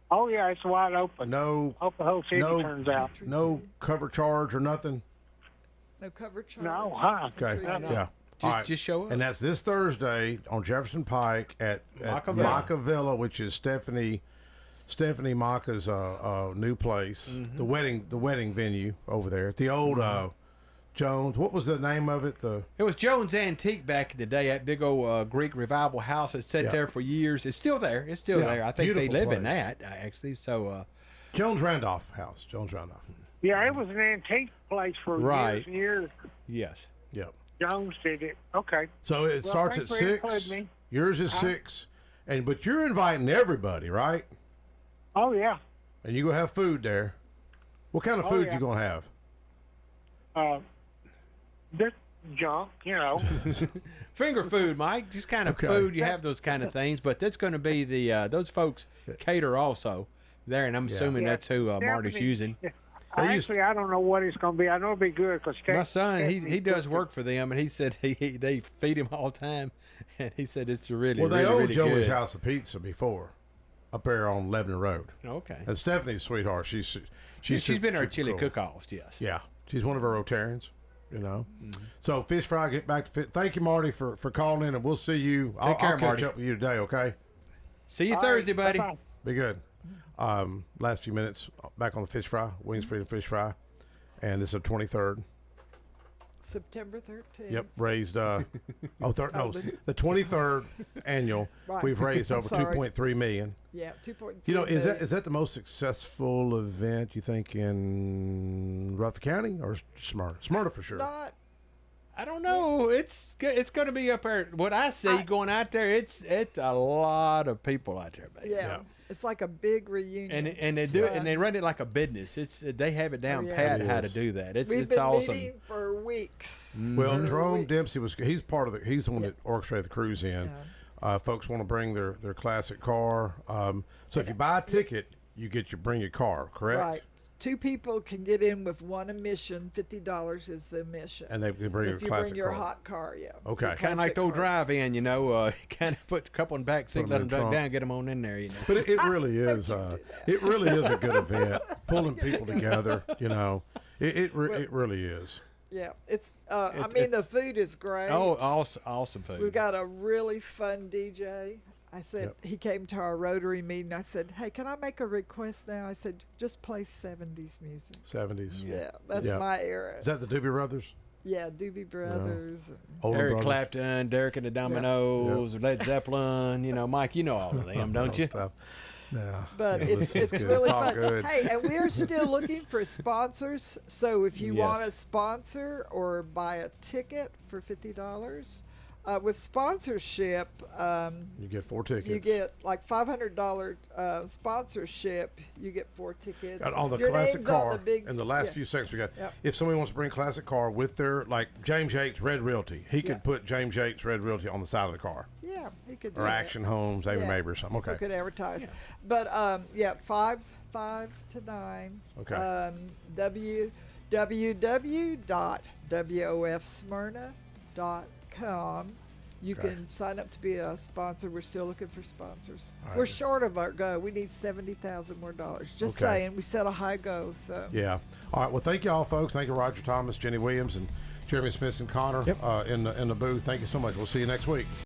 Oh yeah, it's wide open. No. Hope the whole city turns out. No cover charge or nothing. No cover charge. No, huh? Okay. No. Yeah. All right. Just show up. And that's this Thursday on Jefferson Pike at Macavella, which is Stephanie Maca's new place, Mm-hmm. the wedding venue over there at the old Jones. What was the name of it? It was Jones Antique back in the day. That big old Greek revival house that sat there for years. It's still there. It's still there. I think they live in that actually. So Jones Randolph house. Jones Randolph. Yeah, it was an antique place for years and years. Yes. Yep. Jones did it. Okay. So it starts at 6. Yours is 6, but you're inviting everybody, right? Oh yeah. And you gonna have food there. What kind of food you gonna have? This junk, Finger food, Mike. Just kind of food. You have those kind of things, but that's going to be the those folks cater also there, and I'm assuming that's who Marty's using. Actually, I don't know what it's going to be. I know it'll be good because my son, he does work for them, and he said they feed him all the time, and he said it's really well. They really, owned really Joey's good. House of Pizza before, up there on Lebanon Road. Okay. And Stephanie's sweetheart. She's been our super chili cool. cook-offs. Yes. Yeah, she's one of our Rotarians. So Fish Fry, get back to fit. Thank you, Marty, for calling in, and we'll see you. I'll catch Marty. up with you today. Okay. See you Thursday, buddy. Bye-bye. Be good. Last few minutes back on the Fish Fry, Wings Freedom Fish Fry, and this is the 23rd. September 13th. Yep, raised. The 23rd annual. Right. We've raised over Sorry. $2.3 million. Yeah, 2.3 You know, is million. that the most successful event you think in Rutherford County or Smyrna? Smyrna for sure. Not. I don't know. It's going to be up there. What I see going out there, it's a lot of people out there, baby. Yeah. It's like a big reunion. And they do it, and they run it like a business. They have it down pat how to do that. We've been awesome. meeting for weeks. Well, Jerome Dempsey he's the one that orchestrated the cruise in. Folks want to bring their classic car. So if you buy a ticket, you bring your car, correct? Right. 2 people can get in with one admission. $50 is the admission. And they can bring your if you classic bring your car. hot car, yeah. Okay. Kind of like the old drive-in, kind of put a couple in the back seat, let them duck down, get them on in there, But it really is. It really is a good event, pulling people together. It really is. Yeah, it's. I mean, the food is great. Oh, awesome food. We've got a really fun DJ. I said he came to our Rotary meeting. I said, "Hey, can I make a request now?" I said, "Just play 70s music." 70s. Yeah, that's my era. Is that the Doobie Brothers? Yeah, Doobie Brothers. Eric Clapton, Derek and the Dominoes, Led Zeppelin. Mike, you know all of them, don't you? Yeah. But it's really fun. Hey, and we're still looking for sponsors. So if you want to sponsor or buy a ticket for $50, with sponsorship, you get 4 tickets. You get like $500 sponsorship. You get 4 tickets. On the Your classic name's car. on the big, in the last few seconds we got. Yep. If somebody wants to bring a classic car with their, like James Yates Red Realty, he could put James Yates Red Realty on the side of the car. Yeah, he could do Or that. Action Homes, Amy Mabry or something. Okay. You could advertise. But 5 to 9. Okay. www.wofsmyrna.com. You can sign up to be a sponsor. We're still looking for sponsors. Right. We're short of our goal. We need $70,000 more. Just saying, we set a high goal. So Yeah. All right. Well, thank you all, folks. Thank you, Roger Thomas, Jenny Williams, and Jeremy Smith and Connor in the booth. Thank you so much. We'll see you next week.